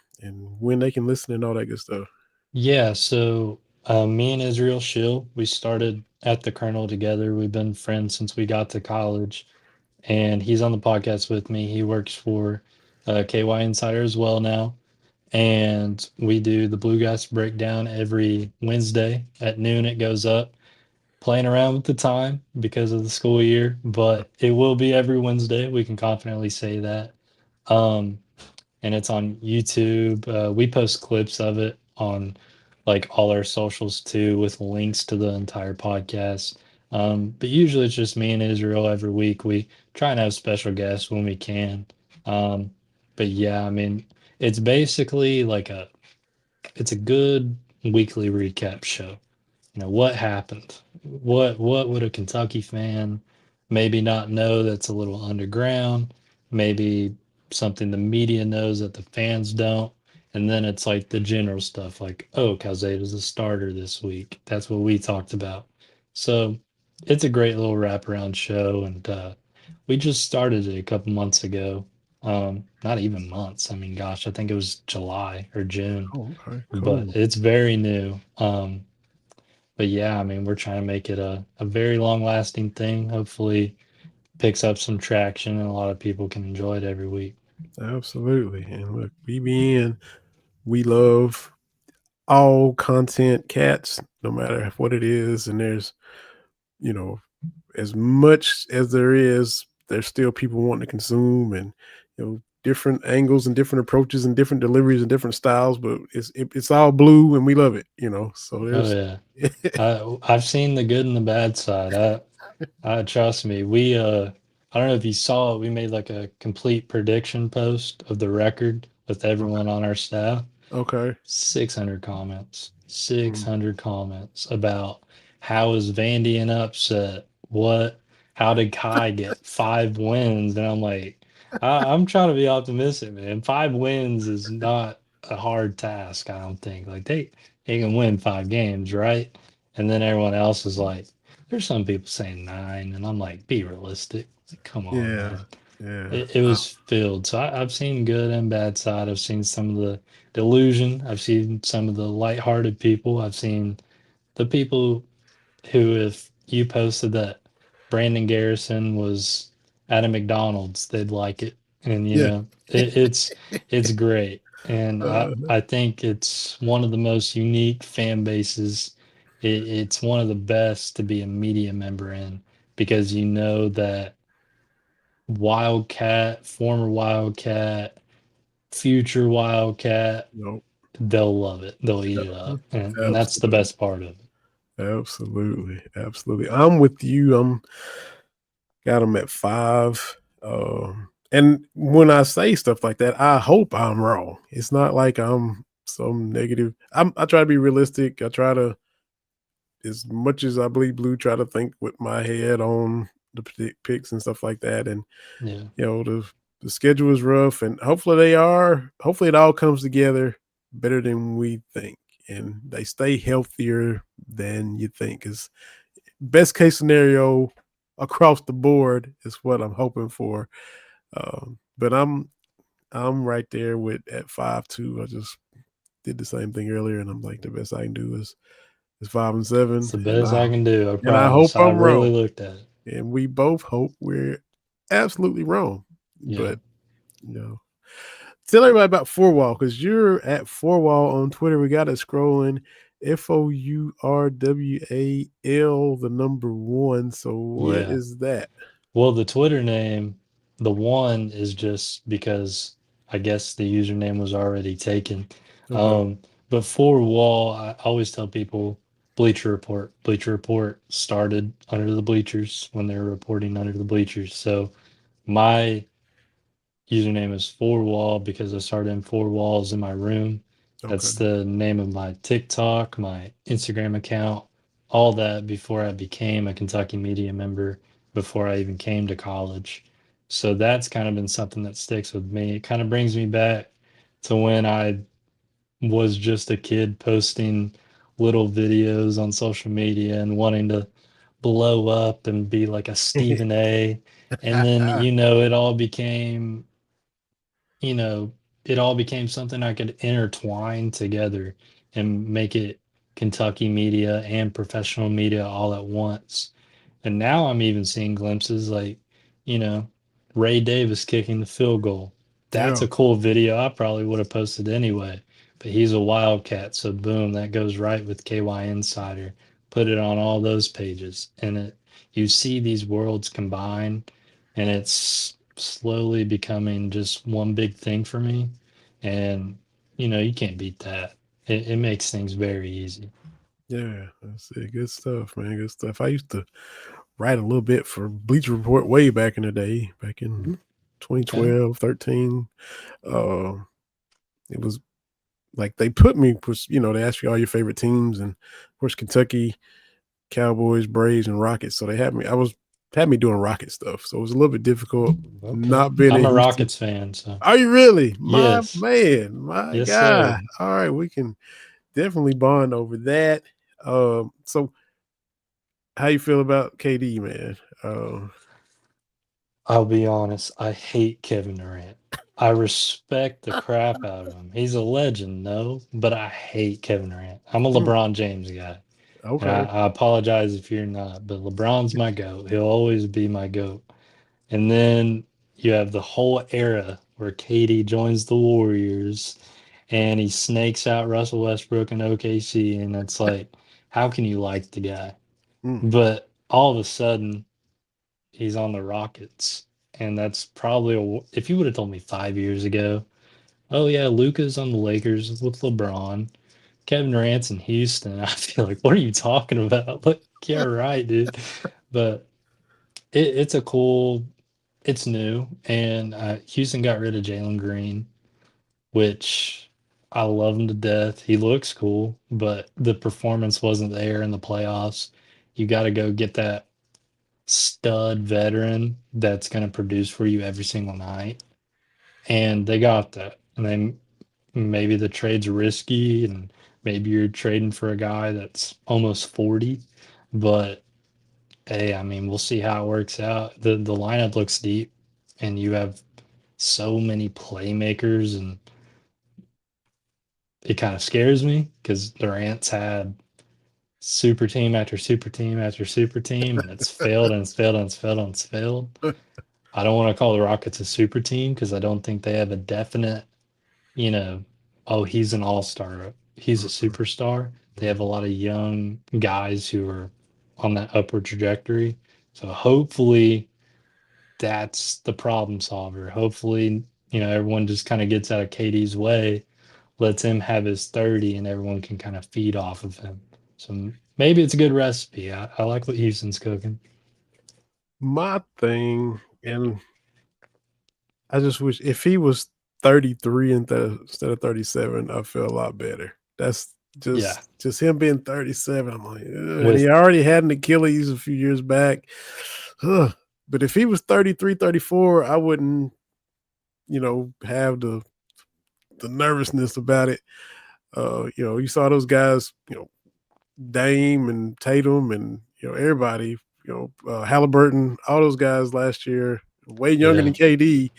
Speaker 2: when they can listen and all that good stuff.
Speaker 3: Yeah, so me and Israel Shill, we started at the Colonel together. We've been friends since we got to college, and he's on the podcast with me. He works for KY Insider as well now. And we do the Bluegrass Breakdown every Wednesday at noon. It goes up. Playing around with the time because of the school year, but it will be every Wednesday. We can confidently say that. Um, and it's on YouTube. We post clips of it on like all our socials too, with links to the entire podcast. But usually it's just me and Israel every week. We try and have special guests when we can. Um, but yeah, I mean, it's basically it's a good weekly recap show. What happened? What would a Kentucky fan maybe not know that's a little underground? Maybe something the media knows that the fans don't. And then it's like the general stuff like, oh, Calzade's a starter this week. That's what we talked about. So it's a great little wraparound show. And we just started it a couple months ago. Not even months. I mean, gosh, I think it was July or June,
Speaker 2: Oh, okay,
Speaker 3: but
Speaker 2: cool.
Speaker 3: it's very new. But yeah, I mean, we're trying to make it a very long lasting thing. Hopefully, picks up some traction and a lot of people can enjoy it every week.
Speaker 2: Absolutely. And look, BBN, we love all content cats, no matter what it is. And there's, you know, as much as there is, there's still people wanting to consume and different angles and different approaches and different deliveries and different styles, but it's all blue and we love it. So
Speaker 3: Oh
Speaker 2: there's
Speaker 3: yeah, I've seen the good and the bad side. I trust me. I don't know if you saw it. We made like a complete prediction post of the record with everyone on our staff.
Speaker 2: Okay.
Speaker 3: 600 comments.
Speaker 2: Mm.
Speaker 3: 600 comments about how is Vandy an upset? What? How did Kai get 5 wins? And I'm like, I'm trying to be optimistic, man. 5 wins is not a hard task, I don't think. Like they can win 5 games, right? And then everyone else is like, there's some people saying 9, and I'm like, be realistic. Like, come on,
Speaker 2: Yeah.
Speaker 3: man.
Speaker 2: Yeah.
Speaker 3: It was filled. So I've seen good and bad side. I've seen some of the delusion. I've seen some of the lighthearted people. I've seen the people who, if you posted that Brandon Garrison was at a McDonald's, they'd like it. And
Speaker 2: Yeah.
Speaker 3: it's great. And
Speaker 2: Uh,
Speaker 3: I think it's one of the most unique fan bases. It's one of the best to be a media member in because you know that Wildcat, former Wildcat, future Wildcat,
Speaker 2: nope.
Speaker 3: they'll love it. They'll eat it up. And that's the
Speaker 2: Absolutely.
Speaker 3: best part of it.
Speaker 2: Absolutely. Absolutely. I'm with you. I'm got them at 5. And when I say stuff like that, I hope I'm wrong. It's not like I'm some negative. I try to be realistic. I try to, as much as I bleed blue, try to think with my head on the picks and stuff like that. And
Speaker 3: Yeah.
Speaker 2: the schedule is rough, and hopefully they are. Hopefully it all comes together better than we think, and they stay healthier than you think. Is best case scenario across the board is what I'm hoping for. But I'm right there with at 5-2. I just did the same thing earlier, and I'm like the best I can do is 5-7,
Speaker 3: It's the best I can do, I
Speaker 2: and I hope
Speaker 3: promise. I
Speaker 2: I'm
Speaker 3: really
Speaker 2: wrong,
Speaker 3: looked at it.
Speaker 2: and we both hope we're absolutely wrong.
Speaker 3: Yeah.
Speaker 2: But you know, tell everybody about Four Wall because you're at Four Wall on Twitter. We got it scrolling. FOURWAL, the number one. So what
Speaker 3: Yeah.
Speaker 2: is that?
Speaker 3: Well, the Twitter name, the one is just because I guess the username was already taken.
Speaker 2: Okay.
Speaker 3: Um, but for Wall, I always tell people Bleacher Report. Bleacher Report started under the bleachers when they were reporting under the bleachers. So my username is four wall because I started in four walls in my room.
Speaker 2: Okay.
Speaker 3: That's the name of my TikTok, my Instagram account, all that before I became a Kentucky media member, before I even came to college. So that's kind of been something that sticks with me. It kind of brings me back to when I was just a kid posting little videos on social media and wanting to blow up and be like a Stephen A. And then, it all became you know, it all became something I could intertwine together and make it Kentucky media and professional media all at once. And now I'm even seeing glimpses like, you know, Ray Davis kicking the field goal. That's
Speaker 2: Yeah.
Speaker 3: a cool video. I probably would have posted anyway, but he's a Wildcat. So boom, that goes right with KY Insider. Put it on all those pages. And you see these worlds combine and it's slowly becoming just one big thing for me. And, you can't beat that. It makes things very easy.
Speaker 2: Yeah, that's it. Good stuff, man. Good stuff. I used to write a little bit for Bleacher Report way back in the day, back in
Speaker 3: Okay.
Speaker 2: 2012, 13. Uh, it was like they put me, they asked you all your favorite teams, and of course, Kentucky, Cowboys, Braves, and Rockets. So they had me doing Rocket stuff. So it was a little bit difficult
Speaker 3: Okay.
Speaker 2: not being
Speaker 3: I'm
Speaker 2: in
Speaker 3: a
Speaker 2: Houston.
Speaker 3: Rockets fan, so
Speaker 2: Are you really? My
Speaker 3: yes.
Speaker 2: man, my
Speaker 3: Yes,
Speaker 2: guy.
Speaker 3: sir.
Speaker 2: All right, we can definitely bond over that. So how you feel about KD, man?
Speaker 3: I'll be honest, I hate Kevin Durant. I respect the crap out of him. He's a legend, no, but I hate Kevin Durant. I'm a
Speaker 2: mm,
Speaker 3: LeBron James guy. And
Speaker 2: okay.
Speaker 3: I apologize if you're not, but LeBron's my GOAT. He'll always be my GOAT. And then you have the whole era where KD joins the Warriors and he snakes out Russell Westbrook and OKC. And it's like, how can you like the guy?
Speaker 2: Mm,
Speaker 3: But all of a sudden, he's on the Rockets. And that's probably, if you would have told me 5 years ago, oh, yeah, Luka's on the Lakers with LeBron, Kevin Durant's in Houston, I feel like, what are you talking about? Like, yeah, right, dude. But it's a cool. it's new, and Houston got rid of Jalen Green, which I love him to death. He looks cool, but the performance wasn't there in the playoffs. You got to go get that stud veteran that's going to produce for you every single night. And they got that. And then maybe the trade's risky, and maybe you're trading for a guy that's almost 40. But hey, I mean, we'll see how it works out. The lineup looks deep, and you have so many playmakers, and it kind of scares me because Durant's had super team after super team after super team, and it's failed and it's failed and it's failed and it's failed. I don't want to call the Rockets a super team because I don't think they have a definite, you know, oh, he's an all-star, he's a superstar. They have a lot of young guys who are on that upward trajectory. So hopefully that's the problem solver. Hopefully, everyone just kind of gets out of KD's way, lets him have his 30, and everyone can kind of feed off of him. So maybe it's a good recipe. I like what Houston's cooking.
Speaker 2: My thing, and I just wish if he was 33 instead of 37, I feel a lot better. That's
Speaker 3: Yeah.
Speaker 2: just him being 37. I'm like, ugh. And he
Speaker 3: With
Speaker 2: already had an Achilles a few years back. Ugh. But if he was 33, 34, I wouldn't, have the nervousness about it. You saw those guys, Dame and Tatum and everybody, Halliburton, all those guys last year, way younger
Speaker 3: yeah,
Speaker 2: than KD,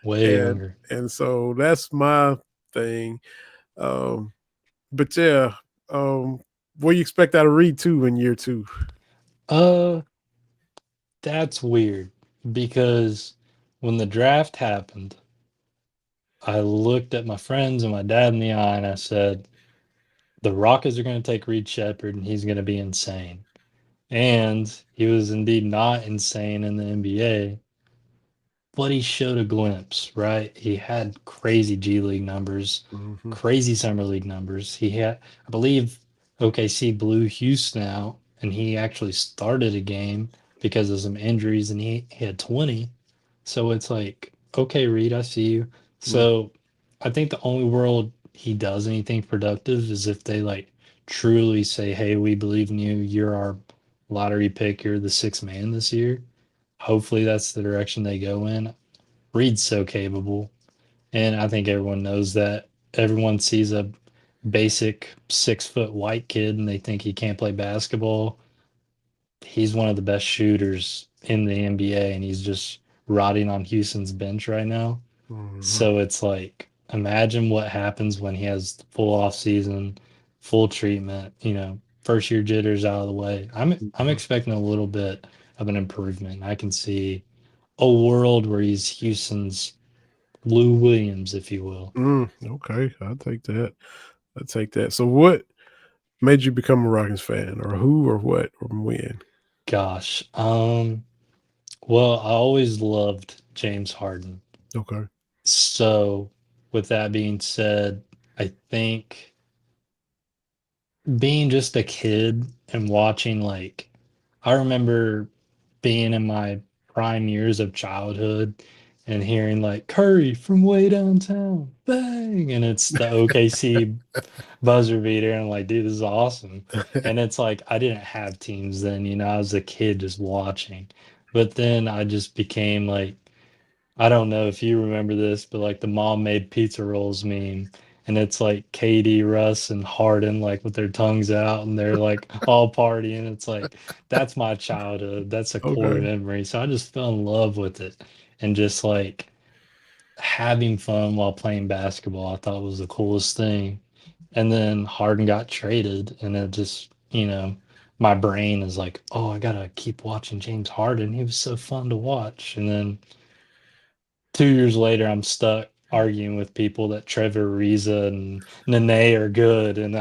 Speaker 3: way
Speaker 2: and
Speaker 3: younger.
Speaker 2: and so that's my thing. Um, but yeah, what do you expect out of Reed too in year two?
Speaker 3: Uh, that's weird because when the draft happened, I looked at my friends and my dad in the eye and I said, the Rockets are going to take Reed Shepard and he's going to be insane. And he was indeed not insane in the NBA, but he showed a glimpse, right? He had crazy G League numbers,
Speaker 2: Mm-hmm.
Speaker 3: crazy summer league numbers. He had, I believe, OKC blew Houston out, and he actually started a game because of some injuries, and he had 20. So it's like, okay, Reed, I see you. So I think the only world he does anything productive is if they like truly say, hey, we believe in you. You're our lottery pick. You're the sixth man this year. Hopefully that's the direction they go in. Reed's so capable, and I think everyone knows that. Everyone sees a basic 6 foot white kid and they think he can't play basketball. He's one of the best shooters in the NBA, and he's just rotting on Houston's bench right now.
Speaker 2: Mm-hmm.
Speaker 3: So it's like, imagine what happens when he has the full off season, full treatment, first year jitters out of the way. I'm
Speaker 2: Mm-hmm.
Speaker 3: expecting a little bit of an improvement. I can see a world where he's Houston's Lou Williams, if you will.
Speaker 2: Okay, I'll take that. I'll take that. So, what made you become a Rockets fan, or who, or what, or when?
Speaker 3: Gosh. Well, I always loved James Harden.
Speaker 2: Okay.
Speaker 3: So, with that being said, I think being just a kid and watching, like, I remember being in my prime years of childhood and hearing like Curry from way downtown, bang, and it's the OKC buzzer beater, and I'm like, dude, this is awesome. And it's like I didn't have teams then, I was a kid just watching. But then I just became like, I don't know if you remember this, but like the mom made pizza rolls meme, and it's like Katie, Russ, and Harden like with their tongues out, and they're like all partying. It's like that's my childhood. That's a core
Speaker 2: Okay.
Speaker 3: memory. So I just fell in love with it, and just like having fun while playing basketball, I thought was the coolest thing. And then Harden got traded, and it just, my brain is like, oh, I gotta keep watching James Harden. He was so fun to watch. And then 2 years later, I'm stuck arguing with people that Trevor Ariza and Nene are good, and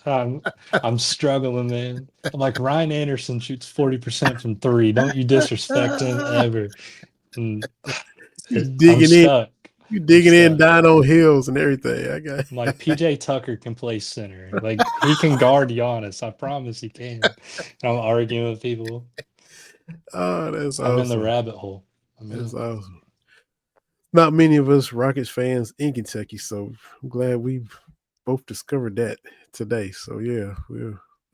Speaker 3: I'm struggling, man. I'm like, Ryan Anderson shoots 40% from three. Don't you disrespect him ever? And
Speaker 2: you
Speaker 3: I'm
Speaker 2: digging in,
Speaker 3: stuck.
Speaker 2: you
Speaker 3: I'm
Speaker 2: digging in,
Speaker 3: stuck.
Speaker 2: dying on hills and everything. I got.
Speaker 3: I'm like, PJ Tucker can play center. Like he can guard Giannis. I promise he can. And I'm arguing with people.
Speaker 2: Oh, that's
Speaker 3: I'm in the
Speaker 2: awesome.
Speaker 3: rabbit hole. I
Speaker 2: That's
Speaker 3: mean,
Speaker 2: awesome. Not many of us Rockets fans in Kentucky, so I'm glad we both discovered that today. So yeah,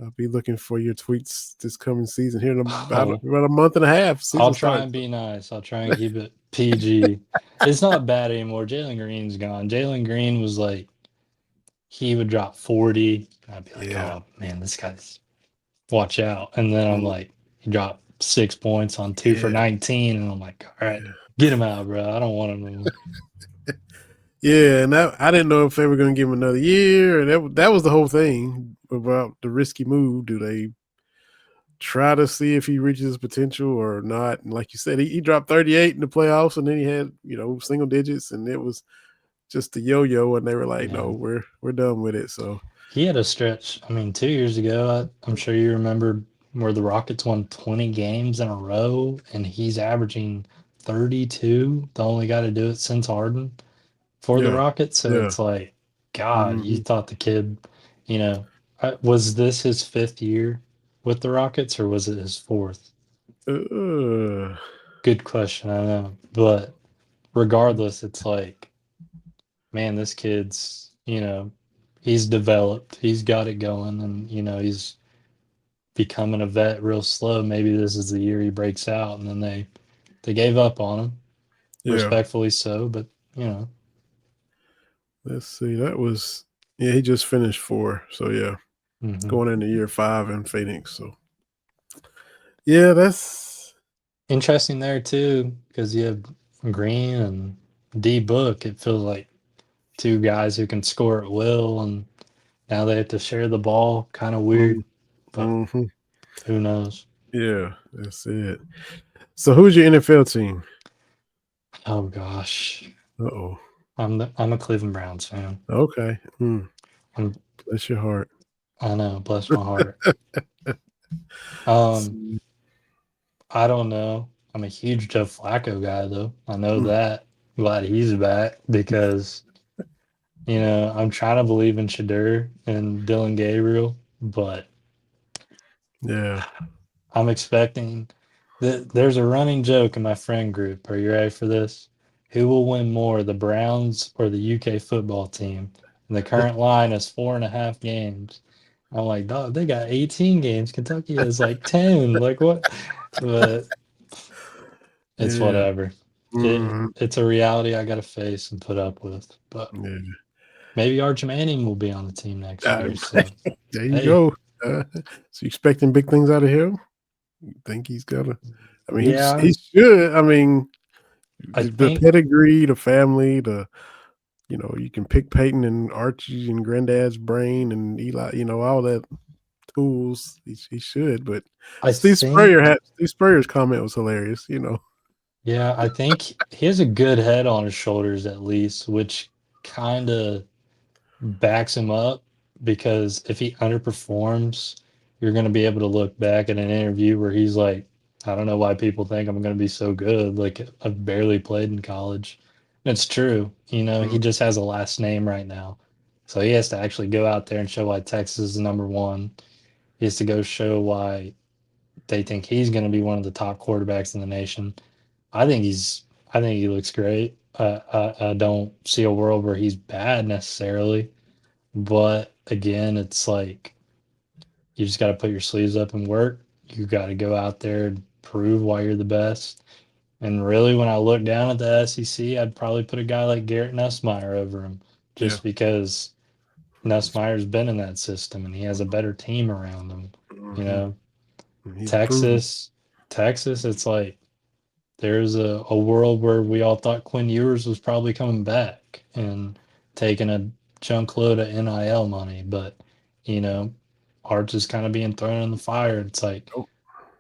Speaker 2: I'll be looking for your tweets this coming season here in
Speaker 3: oh,
Speaker 2: about a month and a half.
Speaker 3: I'll
Speaker 2: Season
Speaker 3: try
Speaker 2: starts.
Speaker 3: and be nice. I'll try and keep it PG. It's not bad anymore. Jalen Green's gone. Jalen Green was like, he would drop 40. And I'd be like,
Speaker 2: Yeah.
Speaker 3: oh man, this guy's watch out. And then I'm
Speaker 2: Mm,
Speaker 3: like, he dropped 6 points on 2 for 19. And I'm like, all right,
Speaker 2: yeah.
Speaker 3: get him out, bro. I don't want him anymore.
Speaker 2: Yeah, and I didn't know if they were going to give him another year. And that was the whole thing about the risky move. Do they try to see if he reaches his potential or not? And like you said, he dropped 38 in the playoffs, and then he had single digits, and it was just a yo-yo. And they were like,
Speaker 3: Yeah.
Speaker 2: "No, we're done with it." So
Speaker 3: He had a stretch. I mean, 2 years ago, I'm sure you remember where the Rockets won 20 games in a row, and he's averaging 32. The only guy to do it since Harden for the
Speaker 2: yeah,
Speaker 3: Rockets. So
Speaker 2: yeah.
Speaker 3: it's like, God, you
Speaker 2: Mm-hmm.
Speaker 3: thought the kid, you know, was this his fifth year with the Rockets or was it his fourth?
Speaker 2: Uh,
Speaker 3: Good question, I know. But regardless, it's like, man, this kid's, he's developed, he's got it going, and, he's becoming a vet real slow. Maybe this is the year he breaks out, and then they gave up on him,
Speaker 2: yeah.
Speaker 3: respectfully so. But you know,
Speaker 2: Let's see. That was he just finished 4. So yeah,
Speaker 3: hmm
Speaker 2: going into year 5 in Phoenix. So yeah, that's
Speaker 3: interesting there too, because you have Green and D Book. It feels like two guys who can score at will, and now they have to share the ball. Kind of weird, but
Speaker 2: mm-hmm.
Speaker 3: who knows?
Speaker 2: Yeah, that's it. So who's your NFL team?
Speaker 3: Oh gosh,
Speaker 2: Uh-oh.
Speaker 3: I'm a Cleveland Browns fan.
Speaker 2: Okay.
Speaker 3: I'm,
Speaker 2: Bless your heart.
Speaker 3: I know, bless my heart. Um,
Speaker 2: See,
Speaker 3: I don't know. I'm a huge Joe Flacco guy, though. I know
Speaker 2: mm,
Speaker 3: that. Glad he's back because, I'm trying to believe in Shadur and Dylan Gabriel, but
Speaker 2: yeah.
Speaker 3: I'm expecting that there's a running joke in my friend group. Are you ready for this? Who will win more, the Browns or the UK football team? And the current line is 4.5 games. I'm like, dog, they got 18 games. Kentucky has like 10. Like what? But it's
Speaker 2: Yeah.
Speaker 3: whatever.
Speaker 2: Mhm.
Speaker 3: It's a reality I got to face and put up with. But
Speaker 2: Yeah.
Speaker 3: maybe Arch Manning will be on the team next
Speaker 2: Uh,
Speaker 3: year. So
Speaker 2: there you
Speaker 3: hey,
Speaker 2: go. So you expecting big things out of him? You think he's gonna? I mean,
Speaker 3: yeah,
Speaker 2: he should. I mean,
Speaker 3: I
Speaker 2: the
Speaker 3: think
Speaker 2: pedigree, the family, you can pick Peyton and Archie and Granddad's brain and Eli, all that tools. He should, but
Speaker 3: I think
Speaker 2: Steve Spurrier's comment was hilarious.
Speaker 3: yeah, I think he has a good head on his shoulders at least, which kind of backs him up because if he underperforms, you're going to be able to look back at an interview where he's like, I don't know why people think I'm going to be so good. Like, I've barely played in college. And it's true. He
Speaker 2: Mm,
Speaker 3: just has a last name right now. So he has to actually go out there and show why Texas is the number one. He has to go show why they think he's going to be one of the top quarterbacks in the nation. I think he looks great. I don't see a world where he's bad necessarily. But again, it's like you just got to put your sleeves up and work. You got to go out there and prove why you're the best. And really, when I look down at the SEC, I'd probably put a guy like Garrett Nussmeier over him
Speaker 2: yeah.
Speaker 3: just because Nussmeier's been in that system and he has a better team around him. You
Speaker 2: Hmm.
Speaker 3: know,
Speaker 2: He's proven.
Speaker 3: Texas, Texas, it's like there's a world where we all thought Quinn Ewers was probably coming back and taking a chunk load of NIL money, but you know, Arch is kind of being thrown in the fire. It's like,
Speaker 2: Oh,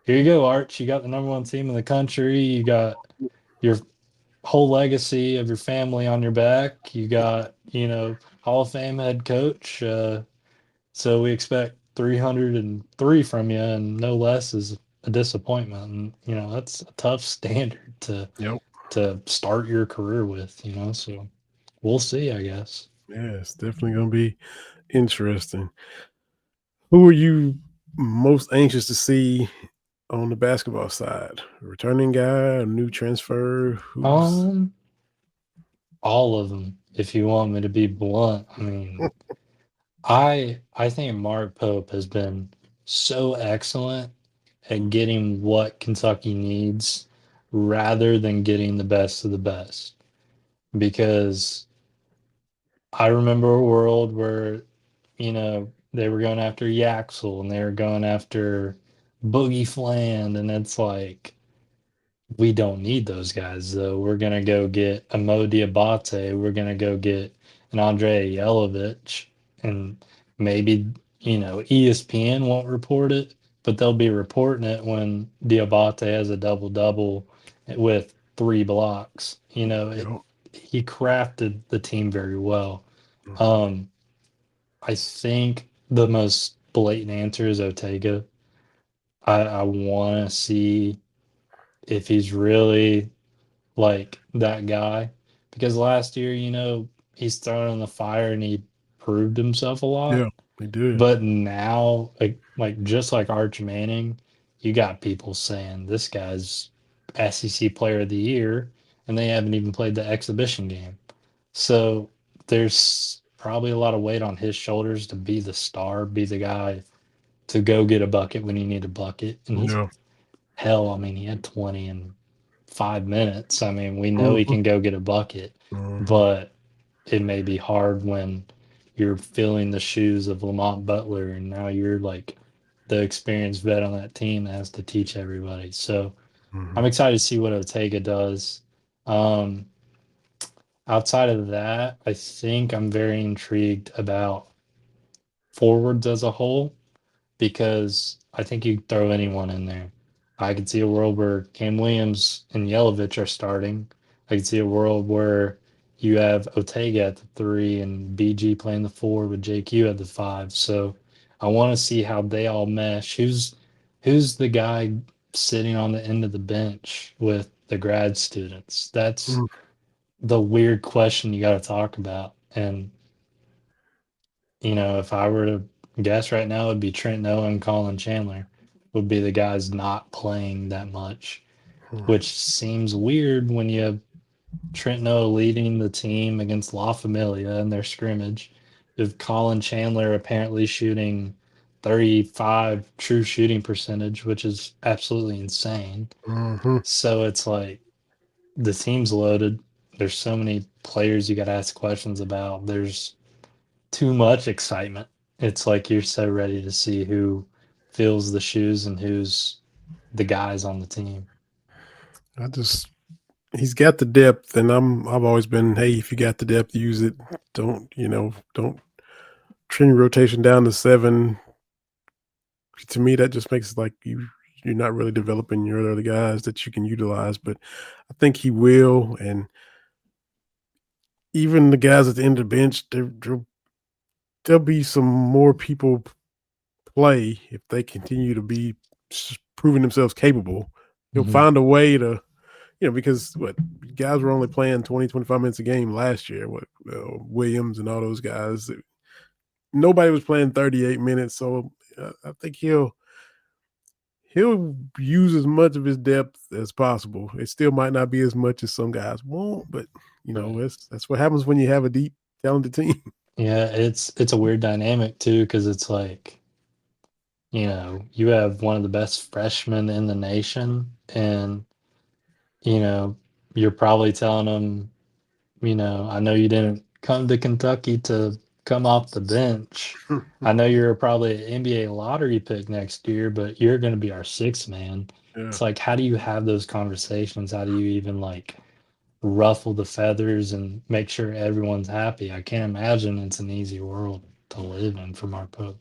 Speaker 3: here you go, Arch. You got the number one team in the country. You got your whole legacy of your family on your back. You got, Hall of Fame head coach. So we expect 303 from you, and no less is a disappointment. And that's a tough standard
Speaker 2: yep.
Speaker 3: to start your career with. So we'll see, I guess.
Speaker 2: Yeah, it's definitely gonna be interesting. Who are you most anxious to see on the basketball side? A returning guy, a new transfer? Who's
Speaker 3: Um, all of them, if you want me to be blunt. I mean, I think Mark Pope has been so excellent at getting what Kentucky needs rather than getting the best of the best. Because I remember a world where, they were going after Yaxel and they were going after Boogie Fland, and it's like, we don't need those guys though. We're gonna go get a Mo Diabate. We're gonna go get an Andre Yelovich, and maybe ESPN won't report it, but they'll be reporting it when Diabate has a double double with 3 blocks.
Speaker 2: you
Speaker 3: He crafted the team very well.
Speaker 2: know,
Speaker 3: Um, I think the most blatant answer is Otega. I want to see if he's really like that guy, because last year, he's thrown in the fire and he proved himself a lot.
Speaker 2: yeah, they did.
Speaker 3: But now, like just like Arch Manning, you got people saying this guy's SEC Player of the Year, and they haven't even played the exhibition game. So there's probably a lot of weight on his shoulders to be the star, be the guy to go get a bucket when you need a bucket. And he's
Speaker 2: Yeah.
Speaker 3: hell, I mean, he had 20 in 5 minutes. I mean, we know he
Speaker 2: Mhm,
Speaker 3: can go get a bucket,
Speaker 2: mhm,
Speaker 3: but it may be hard when you're filling the shoes of Lamont Butler and now you're like the experienced vet on that team that has to teach everybody. So I'm
Speaker 2: mhm.
Speaker 3: excited to see what Otega does. Um, Outside of that, I think I'm very intrigued about forwards as a whole, because I think you could throw anyone in there. I could see a world where Cam Williams and Yelovich are starting. I could see a world where you have Otega at the 3 and BG playing the 4 with JQ at the 5. So I want to see how they all mesh. Who's the guy sitting on the end of the bench with the grad students? That's
Speaker 2: Mm,
Speaker 3: the weird question you got to talk about. And if I were to guess right now, it'd be Trent Noah and Colin Chandler would be the guys not playing that much,
Speaker 2: mm,
Speaker 3: which seems weird when you have Trent Noah leading the team against La Familia in their scrimmage, with Colin Chandler apparently shooting 35 true shooting percentage, which is absolutely insane.
Speaker 2: mhm.
Speaker 3: So it's like the team's loaded. There's so many players you got to ask questions about. There's too much excitement. It's like you're so ready to see who fills the shoes and who's the guys on the team.
Speaker 2: I just he's got the depth, and I've always been, hey, if you got the depth, use it. Don't trim your rotation down to 7. To me, that just makes it like you're not really developing your other guys that you can utilize. But I think he will, and even the guys at the end of the bench, there'll be some more people play if they continue to be proving themselves capable. He'll
Speaker 3: Mhm.
Speaker 2: find a way to, because what guys were only playing 20, 25 minutes a game last year. What Williams and all those guys, nobody was playing 38 minutes. So I think he'll use as much of his depth as possible. It still might not be as much as some guys want, but
Speaker 3: Right.
Speaker 2: that's what happens when you have a deep, talented team.
Speaker 3: Yeah, it's a weird dynamic too, because it's like, you have one of the best freshmen in the nation, and you know, you're probably telling them, I know you didn't come to Kentucky to come off the bench. I know you're probably an NBA lottery pick next year, but you're going to be our sixth man.
Speaker 2: Yeah,
Speaker 3: It's like, how do you have those conversations? How do you even like ruffle the feathers and make sure everyone's happy? I can't imagine it's an easy world to live in for Mark Pope.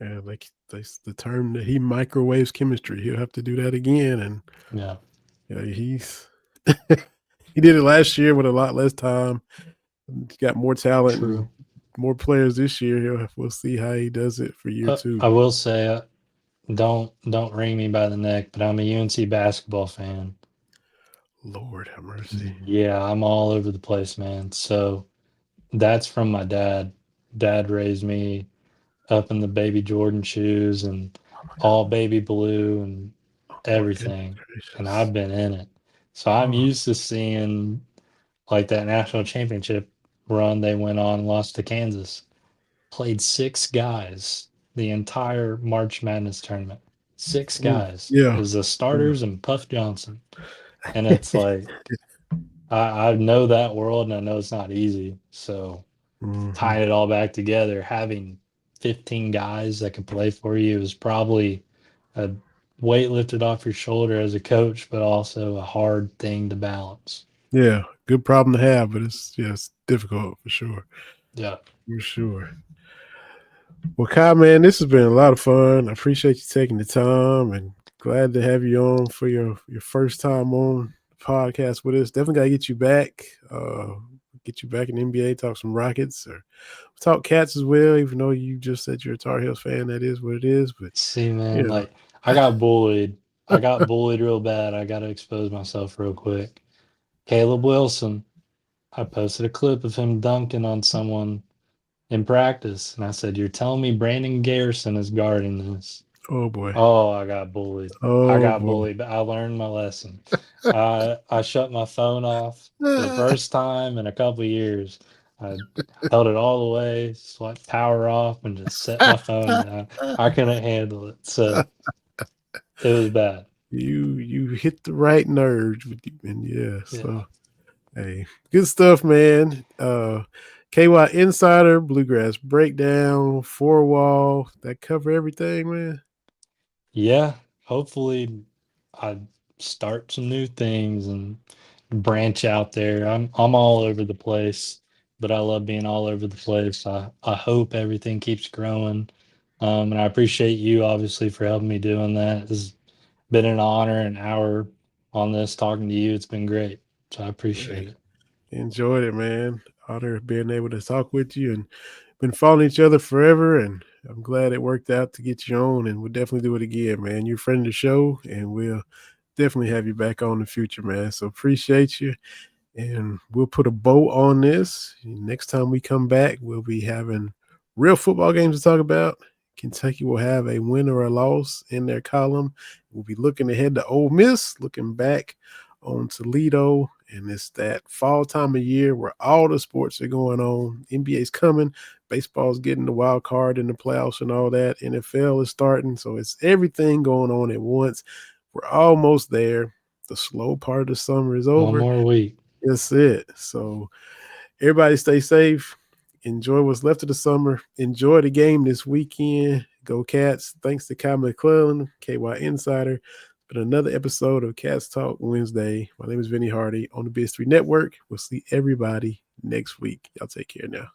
Speaker 2: yeah. Like that's the term that he microwaves chemistry. He'll have to do that again, and
Speaker 3: Yeah,
Speaker 2: yeah, he's he did it last year with a lot less time. He's got more talent and
Speaker 3: true.
Speaker 2: more players this year. We'll see how he does it for year two.
Speaker 3: I will say, don't wring me by the neck, but I'm a UNC basketball fan.
Speaker 2: Lord have mercy.
Speaker 3: Yeah, I'm all over the place, man. So that's from my dad. Dad raised me up in the baby Jordan shoes and
Speaker 2: Oh my God.
Speaker 3: all baby blue. And everything, and
Speaker 2: gracious.
Speaker 3: I've been in it. So I'm
Speaker 2: Oh,
Speaker 3: used to seeing like that national championship run they went on, lost to Kansas. Played 6 guys the entire March Madness tournament. 6
Speaker 2: ooh,
Speaker 3: guys. It
Speaker 2: yeah.
Speaker 3: was the starters and Puff Johnson. And it's like I know that world and I know it's not easy. So
Speaker 2: Mhm.
Speaker 3: tying it all back together, having 15 guys that can play for you is probably a weight lifted off your shoulder as a coach, but also a hard thing to balance.
Speaker 2: Yeah, good problem to have, but it's difficult for sure.
Speaker 3: Yeah.
Speaker 2: For sure. Well, Kyle, man, this has been a lot of fun. I appreciate you taking the time and glad to have you on for your first time on the podcast with us. Definitely gotta get you back. Get you back in the NBA, talk some Rockets or talk Cats as well, even though you just said you're a Tar Heels fan. That is what it is. But
Speaker 3: See,
Speaker 2: yeah.
Speaker 3: man, like I got bullied. I got bullied real bad. I got to expose myself real quick. Caleb Wilson, I posted a clip of him dunking on someone in practice, and I said, "You're telling me Brandon Garrison is guarding this?"
Speaker 2: Oh boy.
Speaker 3: Oh, I got bullied. I
Speaker 2: Oh
Speaker 3: got
Speaker 2: boy.
Speaker 3: bullied, but I learned my lesson. I shut my phone off for the first time in a couple of years. I held it all the way, swiped power off, and just set my phone down. I couldn't handle it, so it was bad.
Speaker 2: You hit the right nerves with you, and yeah.
Speaker 3: Yeah.
Speaker 2: So hey, good stuff, man. KY Insider, Bluegrass Breakdown, Four Wall, that cover everything, man.
Speaker 3: Yeah, hopefully I start some new things and branch out there. I'm all over the place, but I love being all over the place. I hope everything keeps growing. And I appreciate you obviously for helping me doing that. It's been an honor, an hour on this talking to you. It's been great. So I
Speaker 2: Hey,
Speaker 3: appreciate it.
Speaker 2: enjoyed it, man. Honor being able to talk with you and been following each other forever. And I'm glad it worked out to get you on. And we'll definitely do it again, man. You're a friend of the show, and we'll definitely have you back on in the future, man. So appreciate you. And we'll put a bow on this. Next time we come back, we'll be having real football games to talk about. Kentucky will have a win or a loss in their column. We'll be looking ahead to Ole Miss, looking back on Toledo. And it's that fall time of year where all the sports are going on. NBA's coming. Baseball's getting the wild card in the playoffs and all that. NFL is starting. So it's everything going on at once. We're almost there. The slow part of the summer is
Speaker 3: One
Speaker 2: over.
Speaker 3: more week.
Speaker 2: That's it. So everybody stay safe. Enjoy what's left of the summer. Enjoy the game this weekend. Go Cats. Thanks to Kyle McClelland, KY Insider. It's been another episode of Cats Talk Wednesday. My name is Vinny Hardy on the Biz3 Network. We'll see everybody next week. Y'all take care now.